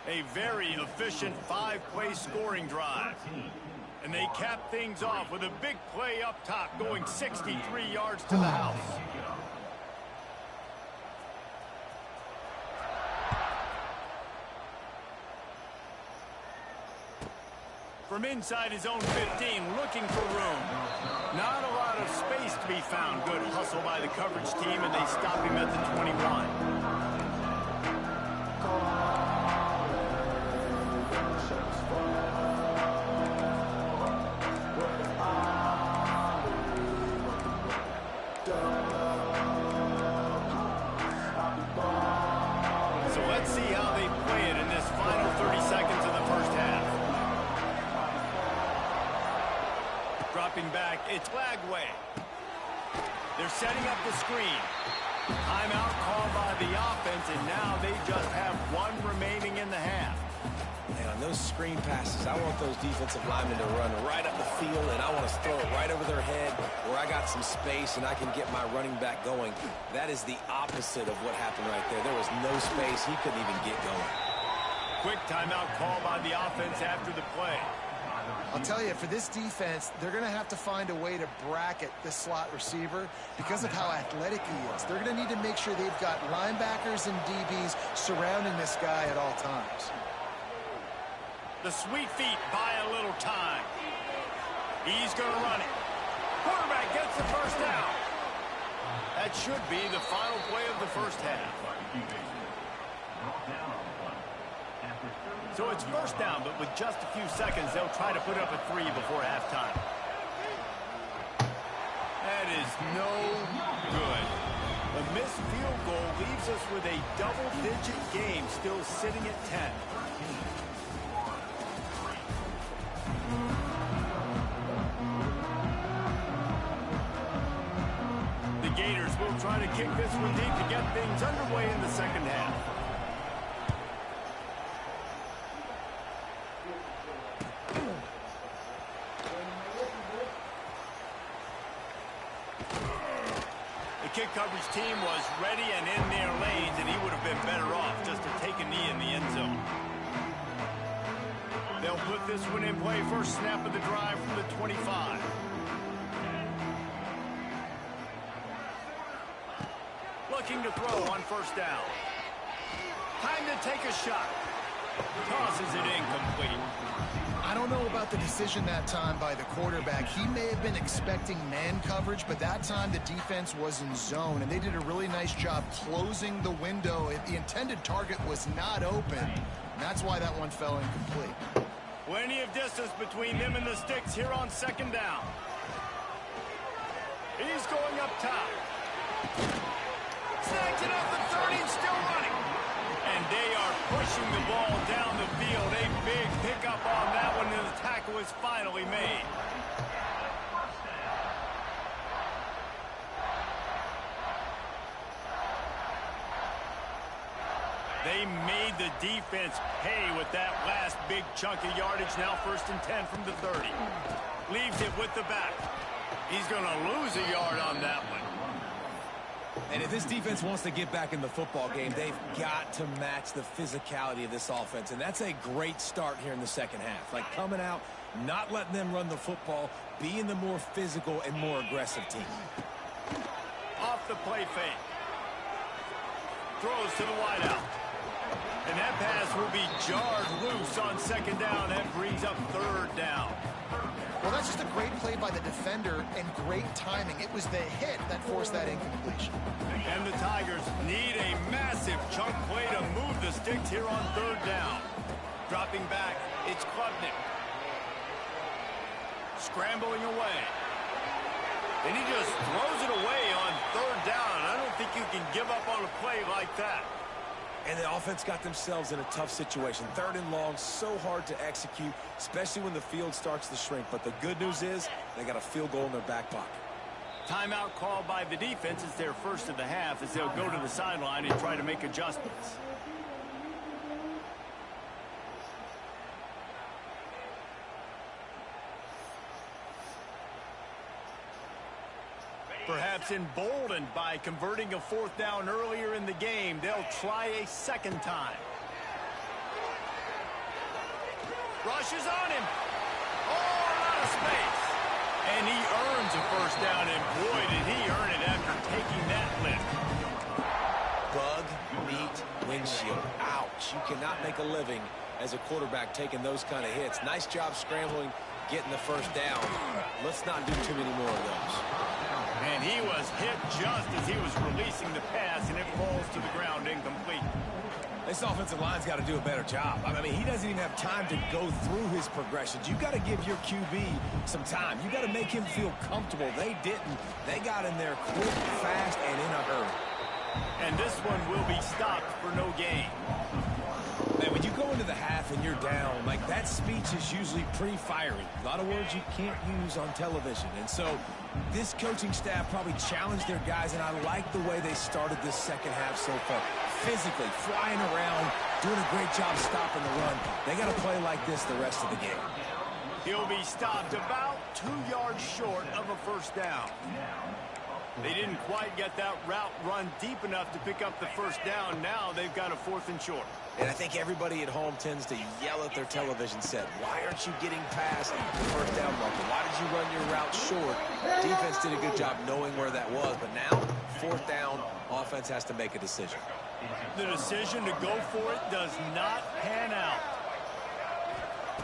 A very efficient 5-play scoring drive. And they cap things off with a big play up top, going 63 yards to the house. From inside his own 15, looking for room. Not a lot of space to be found. Good hustle by the coverage team, and they stop him at the 21. So let's see how they play it in this final 30 seconds of the first half. Dropping back, it's Lagway. They're setting up the screen. Timeout called by the offense, and now they just have one remaining in the half. And on those screen passes, I want those defensive linemen to run right up the field, and I want to throw it right over their head where I got some space and I can get my running back going. That is the opposite of what happened right there. There was no space. He couldn't even get going. Quick timeout call by the offense after the play. I'll tell you, for this defense, they're going to have to find a way to bracket this slot receiver because of how athletic he is. They're going to need to make sure they've got linebackers and DBs surrounding this guy at all times. The sweet feet buy a little time. He's going to run it. Quarterback gets the first down. That should be the final play of the first half. So it's first down, but with just a few seconds, they'll try to put up a 3 before halftime. That is no good. A missed field goal leaves us with a double-digit game still sitting at 10. The Gators will try to kick this one deep to get things underway in the second half. The kick coverage team was ready and in their lanes, and he would have been better off just to take a knee in the end zone. They'll put this one in play. First snap of the drive from the 25. Looking to throw on first down. Time to take a shot. Tosses it incomplete. I don't know about the decision that time by the quarterback. He may have been expecting man coverage, but that time the defense was in zone, and they did a really nice job closing the window. The intended target was not open, and that's why that one fell incomplete. Plenty of distance between them and the sticks here on second down. He's going up top. Snags it up the 30 and still running. And they are pushing the ball down the field. A big pickup on that one, and the tackle is finally made. They made the defense pay with that last big chunk of yardage. Now first and 10 from the 30. Leaves it with the back. He's going to lose a yard on that one. And if this defense wants to get back in the football game, they've got to match the physicality of this offense. And that's a great start here in the second half. Like coming out, not letting them run the football, being the more physical and more aggressive team. Off the play fake. Throws to the wideout. And that pass will be jarred loose on second down. That brings up third down. Well, that's just a great play by the defender and great timing. It was the hit that forced that incompletion. And the Tigers need a massive chunk play to move the sticks here on third down. Dropping back, it's Klubnik. Scrambling away. And he just throws it away on third down. I don't think you can give up on a play like that. And the offense got themselves in a tough situation. Third and long, so hard to execute, especially when the field starts to shrink. But the good news is they got a field goal in their back pocket. Timeout called by the defense. It's their first of the half as they'll go to the sideline and try to make adjustments. Perhaps emboldened by converting a fourth down earlier in the game, they'll try a second time. Rushes on him. Oh, a lot of space. And he earns a first down, and boy, did he earn it after taking that lift. Bug meet windshield. Ouch. You cannot make a living as a quarterback taking those kind of hits. Nice job scrambling, getting the first down. Let's not do too many more of those. And he was hit just as he was releasing the pass, and it falls to the ground incomplete. This offensive line's got to do a better job. I mean, he doesn't even have time to go through his progressions. You've got to give your QB some time. You've got to make him feel comfortable. They didn't. They got in there quick, fast, and in a hurry. And this one will be stopped for no gain. Man, when you go into the half and you're down, like, that speech is usually pretty fiery. A lot of words you can't use on television. And so this coaching staff probably challenged their guys, and I like the way they started this second half so far. Physically, flying around, doing a great job stopping the run. They got to play like this the rest of the game. He'll be stopped about 2 yards short of a first down. They didn't quite get that route run deep enough to pick up the first down. Now they've got a 4th and short. And I think everybody at home tends to yell at their television set, why aren't you getting past the first down marker? Why did you run your route short? Defense did a good job knowing where that was, but now, 4th down, offense has to make a decision. The decision to go for it does not pan out.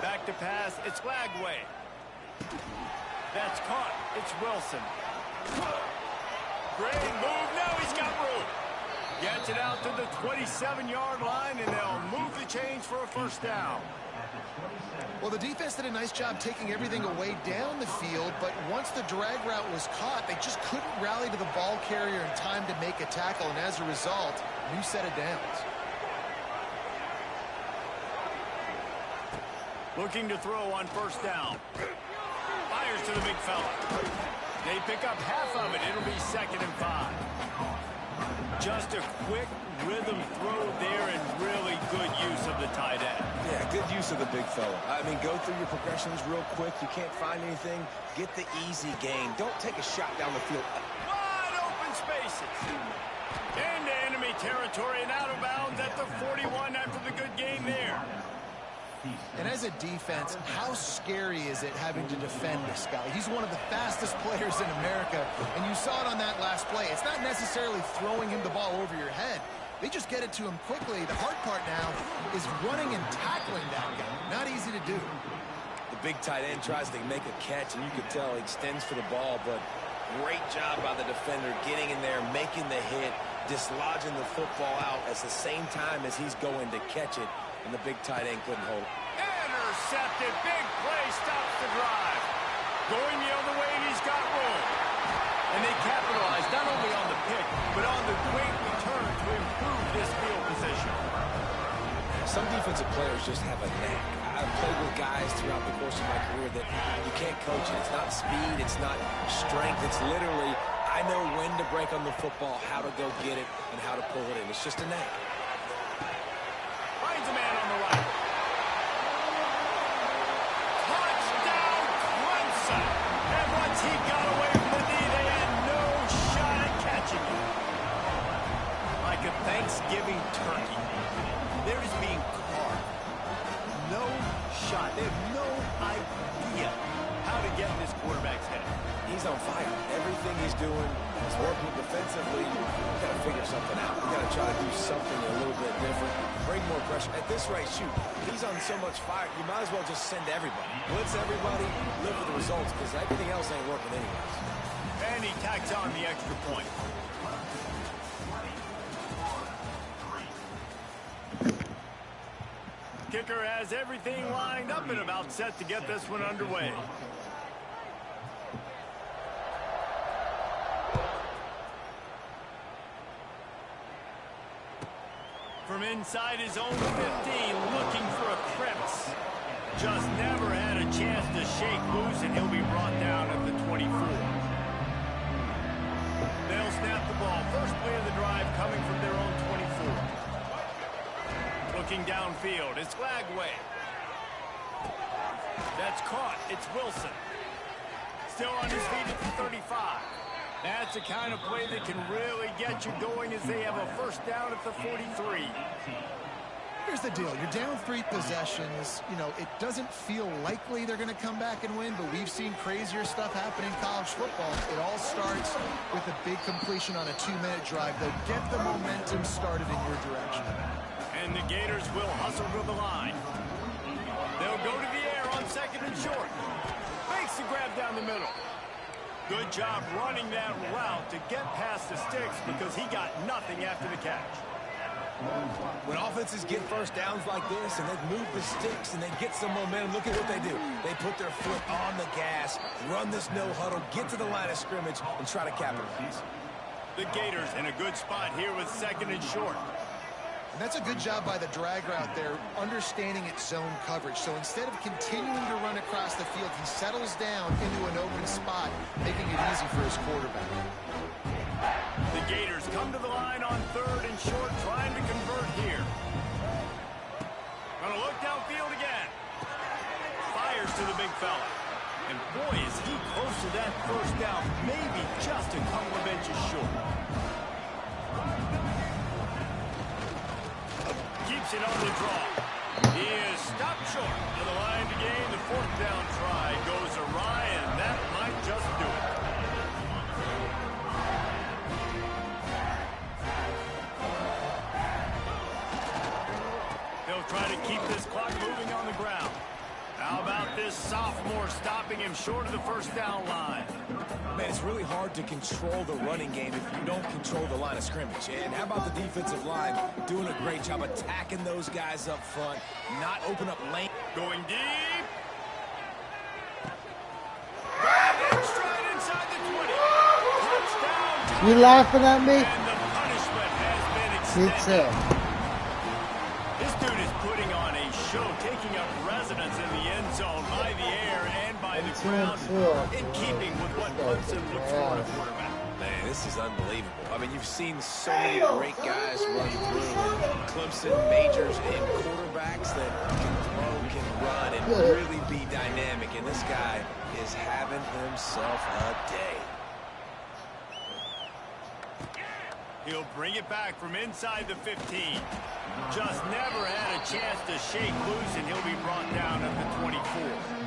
Back to pass, it's Lagway. That's caught, it's Wilson. Great move, now he's got room. Gets it out to the 27-yard line, and they'll move the chains for a first down. Well, the defense did a nice job taking everything away down the field, but once the drag route was caught, they just couldn't rally to the ball carrier in time to make a tackle, and as a result, new set of downs. Looking to throw on first down. Fires to the big fella. They pick up half of it. It'll be 2nd and 5. Just a quick rhythm throw there and really good use of the tight end. Yeah, good use of the big fella. I mean, go through your progressions real quick. You can't find anything. Get the easy gain. Don't take a shot down the field. Wide open spaces. Into enemy territory and out of bounds at the 41 after the good game there. And as a defense, how scary is it having to defend this guy? He's one of the fastest players in America, and you saw it on that last play. It's not necessarily throwing him the ball over your head. They just get it to him quickly. The hard part now is running and tackling that guy. Not easy to do. The big tight end tries to make a catch, and you can tell he extends for the ball, but great job by the defender getting in there, making the hit, dislodging the football out at the same time as he's going to catch it, and the big tight end couldn't hold it. Intercepted. Big play stops the drive. Going the other way, and he's got room. And they capitalized not only on the pick, but on the great return to improve this field position. Some defensive players just have a knack. I've played with guys throughout the course of my career that you can't coach it. It's not speed, it's not strength. It's literally, I know when to break on the football, how to go get it, and how to pull it in. It's just a knack. Finds a man on the right. Touchdown, Clemson. And once he got away from the knee, they had no shot at catching him. Like a Thanksgiving turkey. There is being carved. No shot. They have no idea how to get in this quarterback's head. He's on fire. Everything he's doing is working defensively. We've got to figure something out. We've got to try to do something a little bit different. Bring more pressure. At this rate, shoot, he's on so much fire, you might as well just send everybody. Blitz everybody, live with the results, because everything else ain't working anyways. And he tacks on the extra point. Kicker has everything lined up and about set to get this one underway. From inside his own 15, looking for a crevice. Just never had a chance to shake loose, and he'll be brought down at the 24. They'll snap the ball. First play of the drive coming from their own 24. Looking downfield. It's Lagway. That's caught. It's Wilson. Still on his feet at the 35. That's the kind of play that can really get you going as they have a first down at the 43. Here's the deal. You're down 3 possessions. You know, it doesn't feel likely they're going to come back and win, but we've seen crazier stuff happen in college football. It all starts with a big completion on a 2-minute drive. They'll get the momentum started in your direction. And the Gators will hustle to the line. They'll go to the air on second and short. Makes the grab down the middle. Good job running that route to get past the sticks because he got nothing after the catch. When offenses get first downs like this and they move the sticks and they get some momentum, look at what they do. They put their foot on the gas, run this no huddle, get to the line of scrimmage, and try to capitalize. The Gators in a good spot here with second and short. And that's a good job by the drag route there, understanding its zone coverage. So instead of continuing to run across the field, he settles down into an open spot, making it easy for his quarterback. The Gators come to the line on third and short, trying to convert here. Gonna look downfield again. Fires to the big fella. And boy, is he close to that first down, maybe just a couple of inches short. Keeps it on the draw. He is stopped short to the line to gain. The fourth down try goes awry, and that might just do it. They'll try to keep this clock moving on the ground. How about this sophomore stopping him short of the first down line? Man, it's really hard to control the running game if you don't control the line of scrimmage. And how about the defensive line doing a great job attacking those guys up front, not open up lane. Going deep. Going in straight inside the 20. Touchdown. You laughing at me? And the punishment has been Me extended. too. This dude is putting on a show, taking up residence in the end zone by the air and by the ground, in keeping with what Clemson looks for in a quarterback. Man, this is unbelievable. I mean, you've seen so many great guys run through. Clemson majors and quarterbacks that can throw, can run, and really be dynamic. And this guy is having himself a day. He'll bring it back from inside the 15. Just never had a chance to shake loose, and he'll be brought down at the 24.